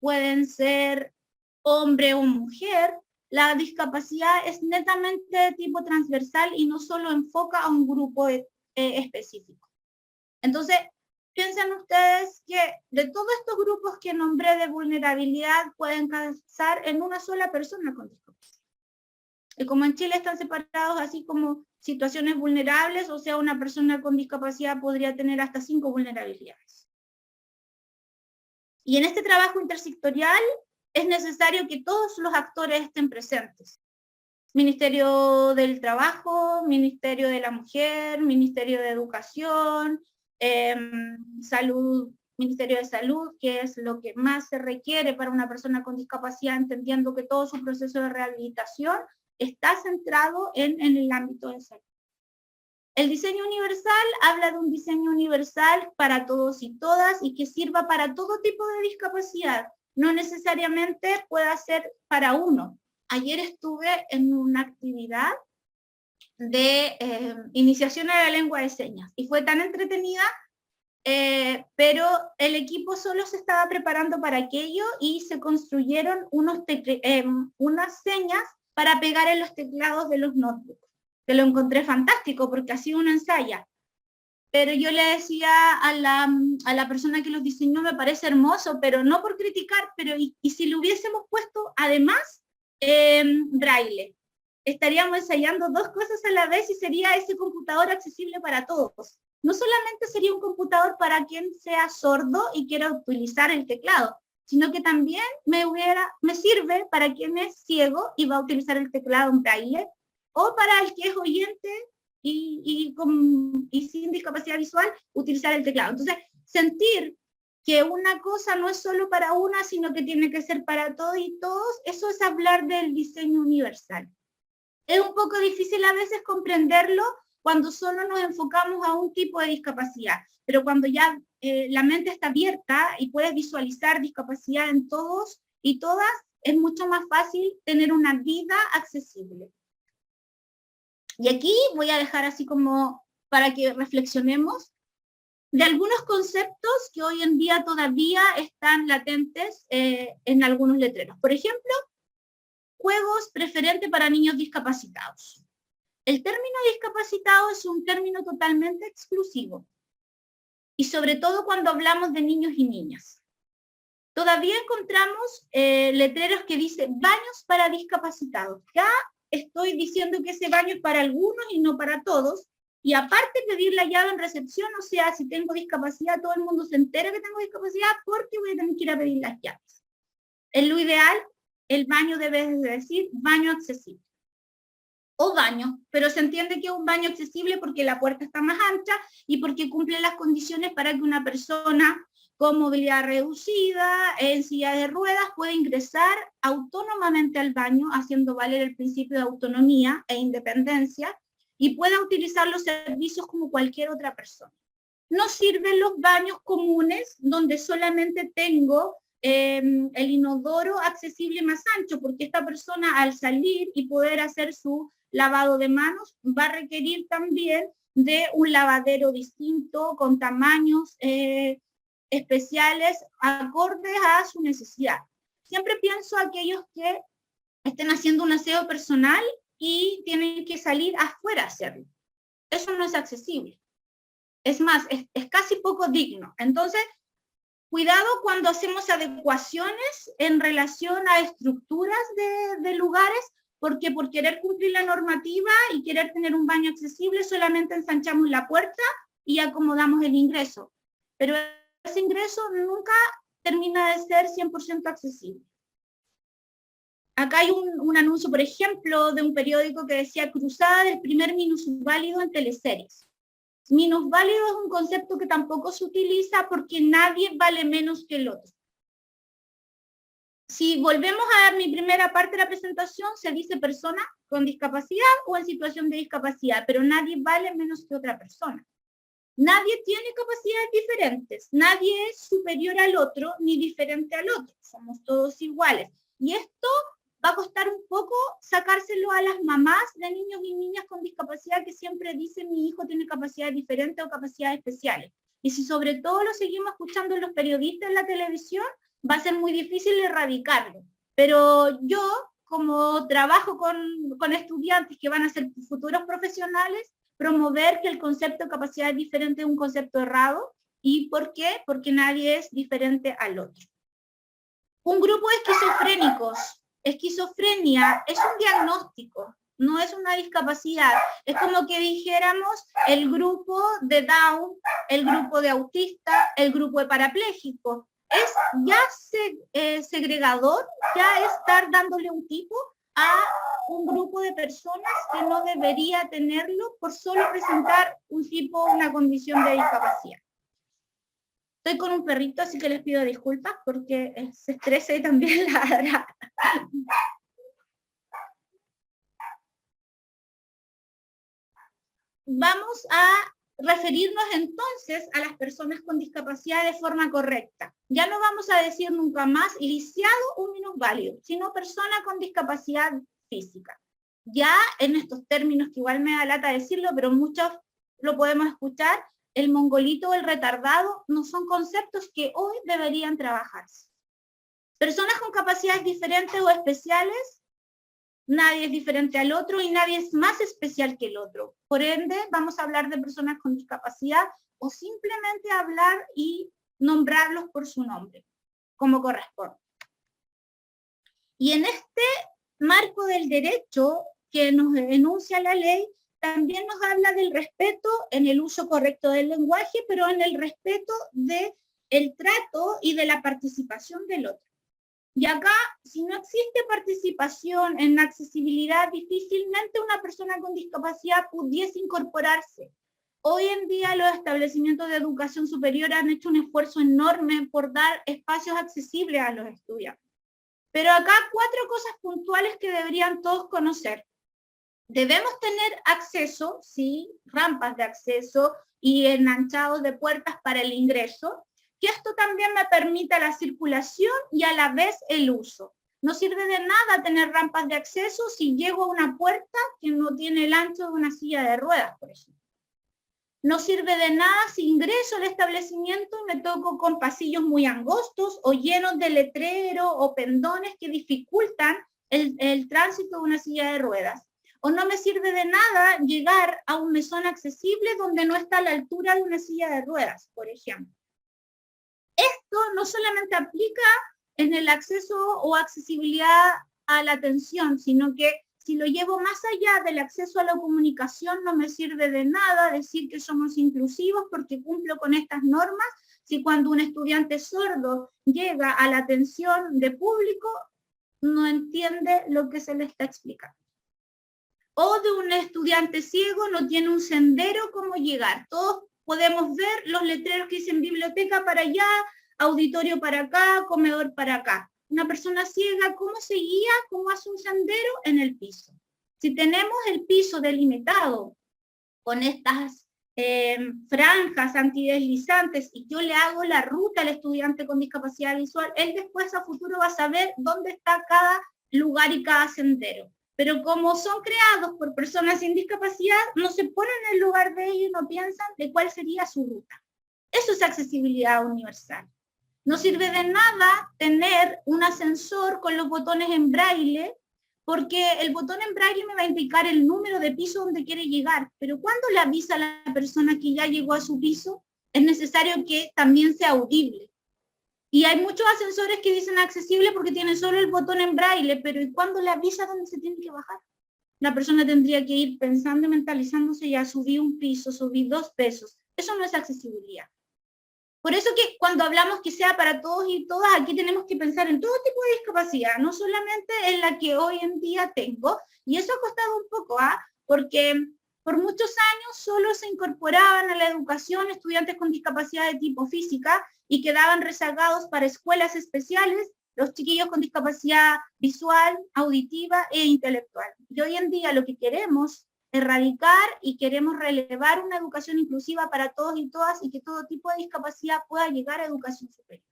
S1: pueden ser hombre o mujer. La discapacidad es netamente de tipo transversal y no solo enfoca a un grupo específico. Entonces, piensen ustedes que de todos estos grupos que nombré de vulnerabilidad pueden casar en una sola persona con discapacidad. Y como en Chile están separados así como situaciones vulnerables, o sea, una persona con discapacidad podría tener hasta 5 vulnerabilidades. Y en este trabajo intersectorial es necesario que todos los actores estén presentes. Ministerio del Trabajo, Ministerio de la Mujer, Ministerio de Educación, Salud, Ministerio de Salud, que es lo que más se requiere para una persona con discapacidad, entendiendo que todo su proceso de rehabilitación está centrado en el ámbito de salud. El diseño universal habla de un diseño universal para todos y todas y que sirva para todo tipo de discapacidad. No necesariamente pueda ser para uno. Ayer estuve en una actividad de iniciación a la lengua de señas y fue tan entretenida, pero el equipo solo se estaba preparando para aquello y se construyeron unas señas para pegar en los teclados de los notebooks. Que lo encontré fantástico porque así uno ensaya. Pero yo le decía a la persona que los diseñó, me parece hermoso, pero no por criticar, pero y si le hubiésemos puesto además braille, estaríamos ensayando dos cosas a la vez y sería ese computador accesible para todos. No solamente sería un computador para quien sea sordo y quiera utilizar el teclado, sino que también me sirve para quien es ciego y va a utilizar el teclado en braille, o para el que es oyente y sin discapacidad visual, utilizar el teclado. Entonces, sentir que una cosa no es solo para una, sino que tiene que ser para todos y todos, eso es hablar del diseño universal. Es un poco difícil a veces comprenderlo cuando solo nos enfocamos a un tipo de discapacidad, pero cuando ya la mente está abierta y puedes visualizar discapacidad en todos y todas, es mucho más fácil tener una vida accesible. Y aquí voy a dejar así como para que reflexionemos de algunos conceptos que hoy en día todavía están latentes en algunos letreros. Por ejemplo, juegos preferentes para niños discapacitados. El término discapacitado es un término totalmente exclusivo, y sobre todo cuando hablamos de niños y niñas. Todavía encontramos letreros que dicen baños para discapacitados. Ya estoy diciendo que ese baño es para algunos y no para todos, y aparte pedir la llave en recepción, o sea, si tengo discapacidad, todo el mundo se entera que tengo discapacidad porque voy a tener que ir a pedir las llaves. En lo ideal, el baño debe decir baño accesible. O baño, pero se entiende que es un baño accesible porque la puerta está más ancha y porque cumple las condiciones para que una persona con movilidad reducida, en silla de ruedas, pueda ingresar autónomamente al baño, haciendo valer el principio de autonomía e independencia, y pueda utilizar los servicios como cualquier otra persona. No sirven los baños comunes donde solamente tengo el inodoro accesible más ancho, porque esta persona al salir y poder hacer su lavado de manos va a requerir también de un lavadero distinto, con tamaños especiales, acordes a su necesidad. Siempre pienso a aquellos que estén haciendo un aseo personal y tienen que salir afuera a hacerlo. Eso no es accesible. Es más, es casi poco digno. Entonces, cuidado cuando hacemos adecuaciones en relación a estructuras de lugares, porque por querer cumplir la normativa y querer tener un baño accesible, solamente ensanchamos la puerta y acomodamos el ingreso. Pero ese ingreso nunca termina de ser 100% accesible. Acá hay un anuncio, por ejemplo, de un periódico que decía cruzada del primer minusválido en teleseries. Minusválido es un concepto que tampoco se utiliza porque nadie vale menos que el otro. Si volvemos a mi primera parte de la presentación, se dice persona con discapacidad o en situación de discapacidad, pero nadie vale menos que otra persona. Nadie tiene capacidades diferentes, nadie es superior al otro ni diferente al otro, somos todos iguales. Y esto va a costar un poco sacárselo a las mamás de niños y niñas con discapacidad que siempre dicen mi hijo tiene capacidades diferentes o capacidades especiales. Y si sobre todo lo seguimos escuchando en los periodistas en la televisión, va a ser muy difícil erradicarlo. Pero yo, como trabajo con estudiantes que van a ser futuros profesionales, promover que el concepto de capacidad es diferente es un concepto errado. ¿Y por qué? Porque nadie es diferente al otro. Un grupo de esquizofrénicos. Esquizofrenia es un diagnóstico, no es una discapacidad. Es como que dijéramos el grupo de Down, el grupo de autista, el grupo de parapléjico. Es ya segregador, ya estar dándole un tipo a un grupo de personas que no debería tenerlo por solo presentar un tipo, una condición de discapacidad. Estoy con un perrito, así que les pido disculpas porque se estresa y también ladra. vamos a referirnos entonces a las personas con discapacidad de forma correcta. Ya no vamos a decir nunca más lisiado o minusválido, sino persona con discapacidad física. Ya en estos términos, que igual me da lata decirlo, pero muchos lo podemos escuchar, el mongolito o el retardado no son conceptos que hoy deberían trabajarse. Personas con capacidades diferentes o especiales, nadie es diferente al otro y nadie es más especial que el otro. Por ende, vamos a hablar de personas con discapacidad o simplemente hablar y nombrarlos por su nombre, como corresponde. Y en este marco del derecho que nos enuncia la ley, también nos habla del respeto en el uso correcto del lenguaje, pero en el respeto del trato y de la participación del otro. Y acá, si no existe participación en accesibilidad, difícilmente una persona con discapacidad pudiese incorporarse. Hoy en día los establecimientos de educación superior han hecho un esfuerzo enorme por dar espacios accesibles a los estudiantes. Pero acá 4 cosas puntuales que deberían todos conocer. Debemos tener acceso, sí, rampas de acceso y enanchados de puertas para el ingreso, que esto también me permita la circulación y a la vez el uso. No sirve de nada tener rampas de acceso si llego a una puerta que no tiene el ancho de una silla de ruedas, por ejemplo. No sirve de nada si ingreso al establecimiento y me toco con pasillos muy angostos o llenos de letreros o pendones que dificultan el tránsito de una silla de ruedas. O no me sirve de nada llegar a un mesón accesible donde no está a la altura de una silla de ruedas, por ejemplo. Esto no solamente aplica en el acceso o accesibilidad a la atención, sino que si lo llevo más allá del acceso a la comunicación, no me sirve de nada decir que somos inclusivos porque cumplo con estas normas, si cuando un estudiante sordo llega a la atención de público, no entiende lo que se le está explicando. O de un estudiante ciego no tiene un sendero cómo llegar. Todos podemos ver los letreros que dicen biblioteca para allá, auditorio para acá, comedor para acá. Una persona ciega, ¿cómo se guía? ¿Cómo hace un sendero? En el piso. Si tenemos el piso delimitado con estas franjas antideslizantes y yo le hago la ruta al estudiante con discapacidad visual, él después a futuro va a saber dónde está cada lugar y cada sendero. Pero como son creados por personas sin discapacidad, no se ponen en el lugar de ellos y no piensan de cuál sería su ruta. Eso es accesibilidad universal. No sirve de nada tener un ascensor con los botones en braille, porque el botón en braille me va a indicar el número de piso donde quiere llegar, pero cuando le avisa a la persona que ya llegó a su piso, es necesario que también sea audible. Y hay muchos ascensores que dicen accesible porque tienen solo el botón en braille, pero ¿y cuándo le avisa dónde se tiene que bajar? La persona tendría que ir pensando y mentalizándose, ya subí un piso, subí 2 pesos. Eso no es accesibilidad. Por eso que cuando hablamos que sea para todos y todas, aquí tenemos que pensar en todo tipo de discapacidad, no solamente en la que hoy en día tengo. Y eso ha costado un poco, porque por muchos años solo se incorporaban a la educación estudiantes con discapacidad de tipo física y quedaban rezagados para escuelas especiales los chiquillos con discapacidad visual, auditiva e intelectual. Y hoy en día lo que queremos erradicar y queremos relevar una educación inclusiva para todos y todas y que todo tipo de discapacidad pueda llegar a educación superior.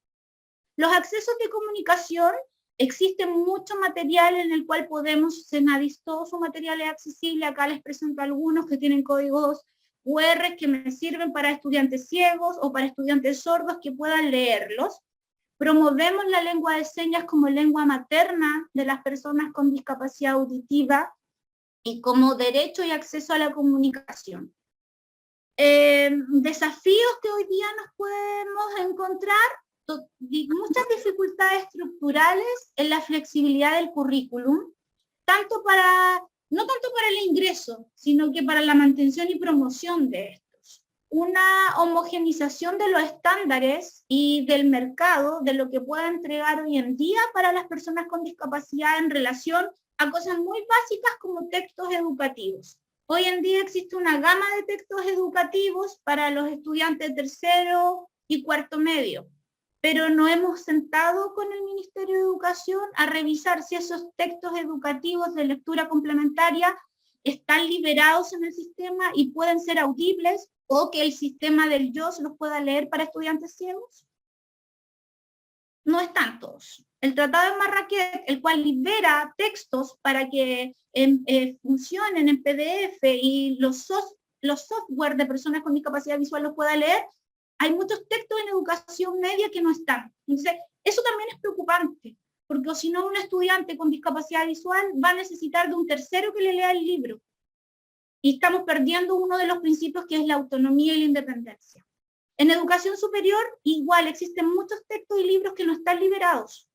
S1: Los accesos de comunicación, existe mucho material en el cual podemos, Senadis, todo su material es accesible, acá les presento algunos que tienen códigos QR que me sirven para estudiantes ciegos o para estudiantes sordos que puedan leerlos. Promovemos la lengua de señas como lengua materna de las personas con discapacidad auditiva y como derecho y acceso a la comunicación. Desafíos que hoy día nos podemos encontrar, muchas dificultades estructurales en la flexibilidad del currículum, no tanto para el ingreso, sino que para la mantención y promoción de estos. Una homogenización de los estándares y del mercado, de lo que pueda entregar hoy en día para las personas con discapacidad en relación a cosas muy básicas como textos educativos. Hoy en día existe una gama de textos educativos para los estudiantes de tercero y cuarto medio, pero no hemos sentado con el Ministerio de Educación a revisar si esos textos educativos de lectura complementaria están liberados en el sistema y pueden ser audibles, o que el sistema del JOS los pueda leer para estudiantes ciegos? No están todos. El Tratado de Marrakech, el cual libera textos para que funcionen en PDF y los software de personas con discapacidad visual los pueda leer, hay muchos textos en educación media que no están. Entonces, eso también es preocupante, porque si no, un estudiante con discapacidad visual va a necesitar de un tercero que le lea el libro. Y estamos perdiendo uno de los principios, que es la autonomía y la independencia. En educación superior, igual, existen muchos textos y libros que no están liberados.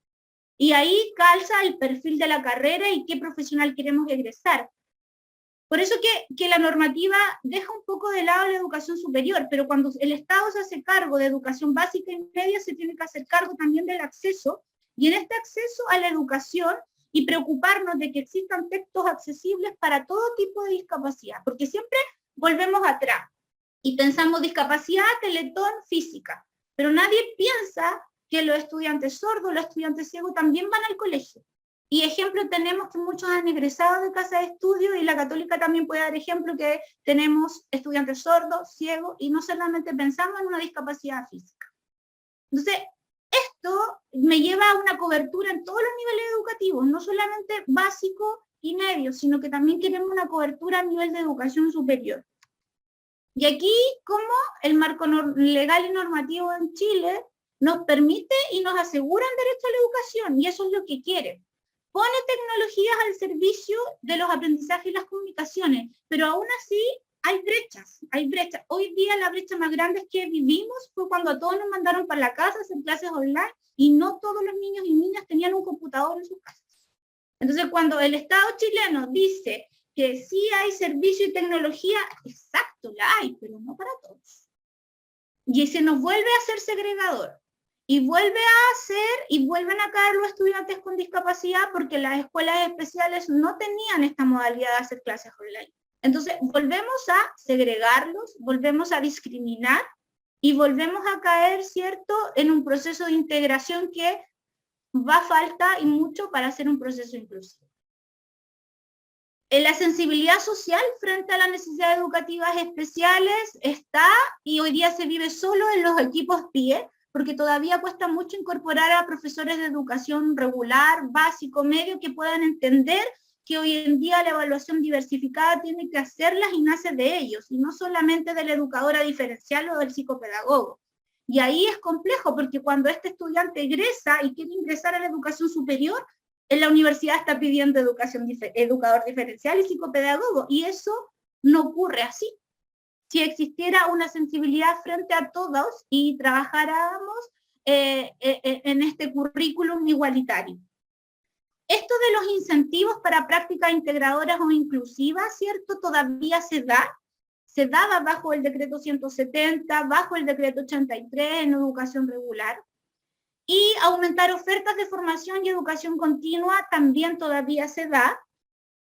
S1: Y ahí calza el perfil de la carrera y qué profesional queremos egresar. Por eso que la normativa deja un poco de lado la educación superior, pero cuando el Estado se hace cargo de educación básica y media, se tiene que hacer cargo también del acceso, y en este acceso a la educación, y preocuparnos de que existan textos accesibles para todo tipo de discapacidad, porque siempre volvemos atrás y pensamos discapacidad, teletón, física, pero nadie piensa que los estudiantes sordos, los estudiantes ciegos también van al colegio. Y ejemplo tenemos que muchos han egresado de casa de estudio, y la Católica también puede dar ejemplo que tenemos estudiantes sordos, ciegos, y no solamente pensamos en una discapacidad física. Entonces, esto me lleva a una cobertura en todos los niveles educativos, no solamente básico y medio, sino que también queremos una cobertura a nivel de educación superior. Y aquí, como el marco legal y normativo en Chile nos permite y nos asegura el derecho a la educación, y eso es lo que quiere. Pone tecnologías al servicio de los aprendizajes y las comunicaciones, pero aún así hay brechas, hay brechas. Hoy día la brecha más grande que vivimos fue cuando a todos nos mandaron para la casa a hacer clases online, y no todos los niños y niñas tenían un computador en sus casas. Entonces, cuando el Estado chileno dice que sí hay servicio y tecnología, exacto, la hay, pero no para todos. Y se nos vuelve a ser segregador. Y vuelven a caer los estudiantes con discapacidad, porque las escuelas especiales no tenían esta modalidad de hacer clases online. Entonces, volvemos a segregarlos, volvemos a discriminar, y volvemos a caer, ¿cierto?, en un proceso de integración que va a falta y mucho para hacer un proceso inclusivo. La sensibilidad social frente a las necesidades educativas especiales está, y hoy día se vive solo en los equipos PIE, porque todavía cuesta mucho incorporar a profesores de educación regular, básico, medio, que puedan entender que hoy en día la evaluación diversificada tiene que hacerlas y nace de ellos, y no solamente de la educadora diferencial o del psicopedagogo. Y ahí es complejo, porque cuando este estudiante egresa y quiere ingresar a la educación superior, en la universidad está pidiendo educador diferencial y psicopedagogo, y eso no ocurre así. Si existiera una sensibilidad frente a todos y trabajáramos en este currículum igualitario. Esto de los incentivos para prácticas integradoras o inclusivas, ¿cierto?, todavía se daba bajo el decreto 170, bajo el decreto 83 en educación regular. Y aumentar ofertas de formación y educación continua también todavía se da,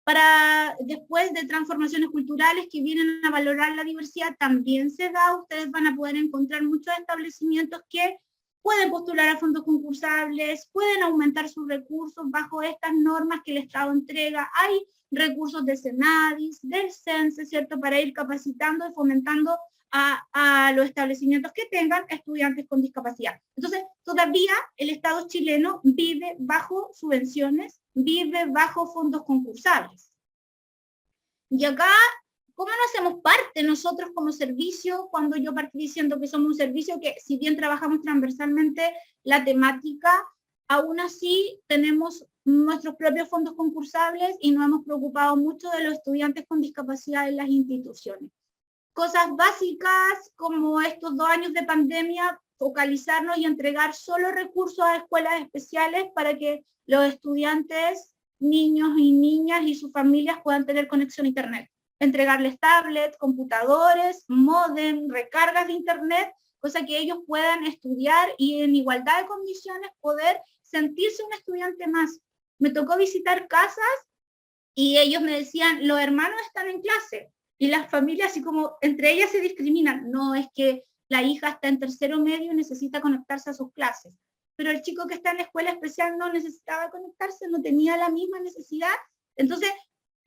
S1: para después de transformaciones culturales que vienen a valorar la diversidad, también se da. Ustedes van a poder encontrar muchos establecimientos que pueden postular a fondos concursables, pueden aumentar sus recursos bajo estas normas que el Estado entrega. Hay recursos de Senadis, del CENSE, ¿cierto?, para ir capacitando y fomentando a los establecimientos que tengan estudiantes con discapacidad. Entonces, todavía el Estado chileno vive bajo subvenciones, vive bajo fondos concursables. Y acá, ¿cómo no hacemos parte nosotros como servicio? Cuando yo partí diciendo que somos un servicio que, si bien trabajamos transversalmente la temática, aún así tenemos nuestros propios fondos concursables y nos hemos preocupado mucho de los estudiantes con discapacidad en las instituciones. Cosas básicas como estos 2 años de pandemia, focalizarnos y entregar solo recursos a escuelas especiales para que los estudiantes, niños y niñas y sus familias puedan tener conexión a internet. Entregarles tablets, computadores, módem, recargas de internet, cosa que ellos puedan estudiar y en igualdad de condiciones poder sentirse un estudiante más. Me tocó visitar casas y ellos me decían, los hermanos están en clase, y las familias así como entre ellas se discriminan. No, es que la hija está en tercero medio y necesita conectarse a sus clases, pero el chico que está en la escuela especial no necesitaba conectarse, no tenía la misma necesidad. Entonces,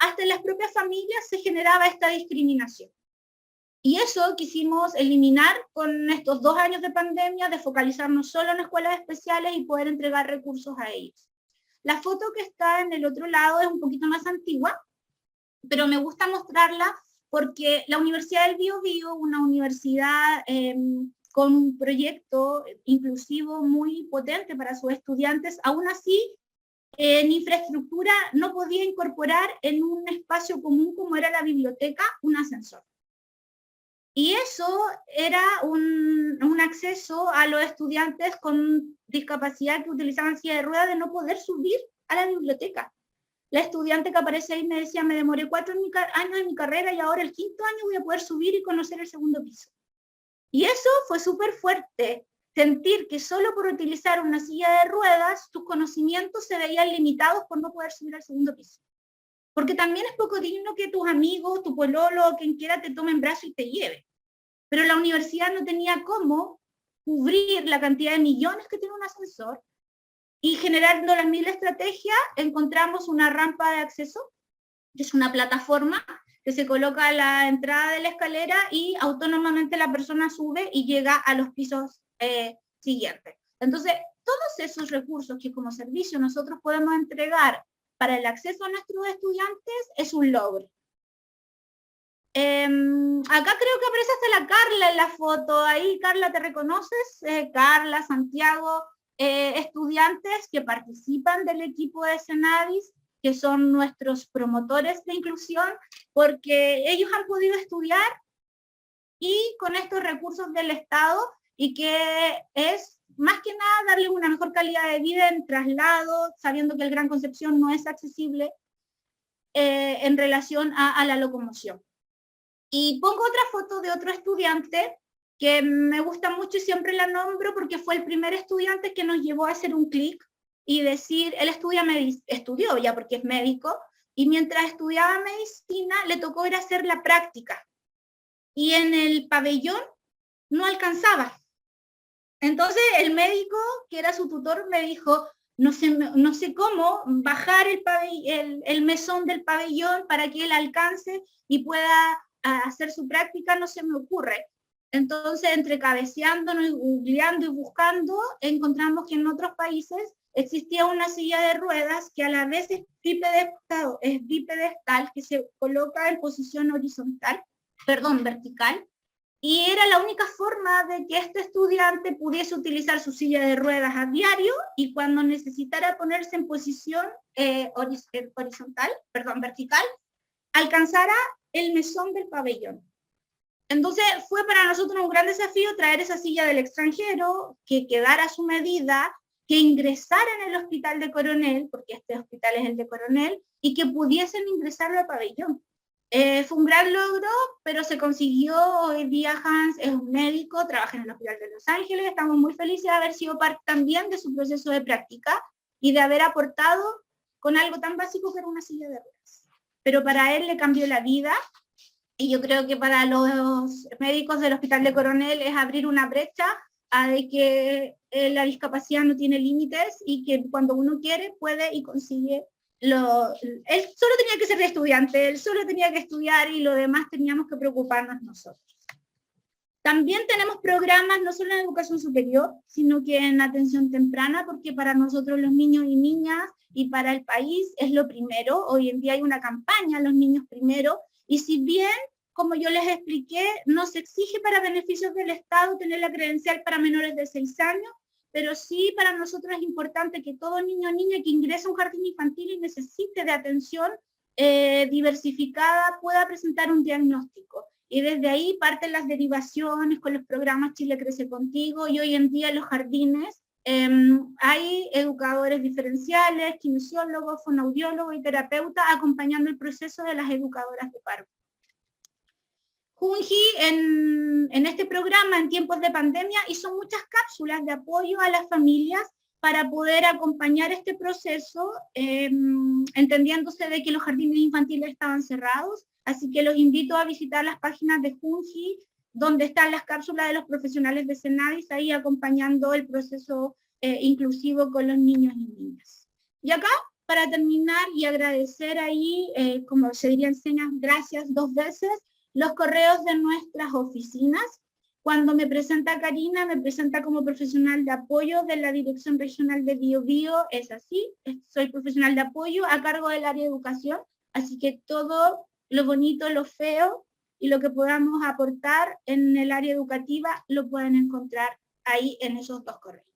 S1: hasta en las propias familias se generaba esta discriminación. Y eso quisimos eliminar con estos 2 años de pandemia, de focalizarnos solo en escuelas especiales y poder entregar recursos a ellos. La foto que está en el otro lado es un poquito más antigua, pero me gusta mostrarla porque la Universidad del Biobío, una universidad con un proyecto inclusivo muy potente para sus estudiantes, aún así en infraestructura no podía incorporar en un espacio común como era la biblioteca un ascensor. Y eso era un acceso a los estudiantes con discapacidad que utilizaban silla de ruedas de no poder subir a la biblioteca. La estudiante que aparece ahí me decía, me demoré 4 años en mi carrera y ahora el 5º año voy a poder subir y conocer el 2º piso. Y eso fue súper fuerte, sentir que solo por utilizar una silla de ruedas tus conocimientos se veían limitados por no poder subir al 2º piso. Porque también es poco digno que tus amigos, tu pololo, quien quiera te tome en brazo y te lleve. Pero la universidad no tenía cómo cubrir la cantidad de millones que tiene un ascensor, y generando las 1000 estrategias, encontramos una rampa de acceso, que es una plataforma que se coloca a la entrada de la escalera y autónomamente la persona sube y llega a los pisos siguientes. Entonces, todos esos recursos que como servicio nosotros podemos entregar para el acceso a nuestros estudiantes es un logro. Acá creo que aparece hasta la Carla en la foto. Ahí, Carla, ¿te reconoces? Carla, Santiago, estudiantes que participan del equipo de Senadis, que son nuestros promotores de inclusión, porque ellos han podido estudiar y con estos recursos del Estado, y que es más que nada darles una mejor calidad de vida en traslado, sabiendo que el Gran Concepción no es accesible en relación a la locomoción. Y pongo otra foto de otro estudiante que me gusta mucho y siempre la nombro porque fue el primer estudiante que nos llevó a hacer un clic y decir, él estudió ya porque es médico, y mientras estudiaba medicina le tocó ir a hacer la práctica. Y en el pabellón no alcanzaba. Entonces el médico, que era su tutor, me dijo, no sé cómo bajar el mesón del pabellón para que él alcance y pueda hacer su práctica, no se me ocurre. Entonces, entre cabeceándonos y googleando y buscando, encontramos que en otros países existía una silla de ruedas que a la vez es bipedestal, que se coloca en posición vertical, y era la única forma de que este estudiante pudiese utilizar su silla de ruedas a diario, y cuando necesitara ponerse en posición vertical, alcanzara el mesón del pabellón. Entonces fue para nosotros un gran desafío traer esa silla del extranjero, que quedara a su medida, que ingresara en el hospital de Coronel, porque este hospital es el de Coronel, y que pudiesen ingresar al pabellón. Fue un gran logro, pero se consiguió. Hoy día Hans es un médico, trabaja en el Hospital de Los Ángeles, estamos muy felices de haber sido parte también de su proceso de práctica y de haber aportado con algo tan básico que era una silla de ruedas. Pero para él le cambió la vida, y yo creo que para los médicos del Hospital de Coronel es abrir una brecha a de que la discapacidad no tiene límites y que cuando uno quiere puede y consigue. Él solo tenía que ser estudiante, él solo tenía que estudiar y lo demás teníamos que preocuparnos nosotros. También tenemos programas no solo en educación superior, sino que en atención temprana, porque para nosotros los niños y niñas y para el país es lo primero. Hoy en día hay una campaña, los niños primero, y si bien, como yo les expliqué, no se exige para beneficios del Estado tener la credencial para menores de 6 años, pero sí para nosotros es importante que todo niño o niña que ingrese a un jardín infantil y necesite de atención diversificada pueda presentar un diagnóstico. Y desde ahí parten las derivaciones con los programas Chile Crece Contigo, y hoy en día en los jardines hay educadores diferenciales, kinesiólogos, fonoaudiólogos y terapeutas acompañando el proceso de las educadoras de párvulo. Junji en este programa, en tiempos de pandemia, hizo muchas cápsulas de apoyo a las familias para poder acompañar este proceso, entendiéndose de que los jardines infantiles estaban cerrados. Así que los invito a visitar las páginas de Junji, donde están las cápsulas de los profesionales de Senadis, ahí acompañando el proceso inclusivo con los niños y niñas. Y acá para terminar y agradecer ahí, como se diría en señas, gracias 2 veces, los correos de nuestras oficinas. Cuando me presenta Karina, me presenta como profesional de apoyo de la Dirección Regional de Biobío, es así, soy profesional de apoyo a cargo del área de educación, así que todo lo bonito, lo feo y lo que podamos aportar en el área educativa lo pueden encontrar ahí en esos 2 correos.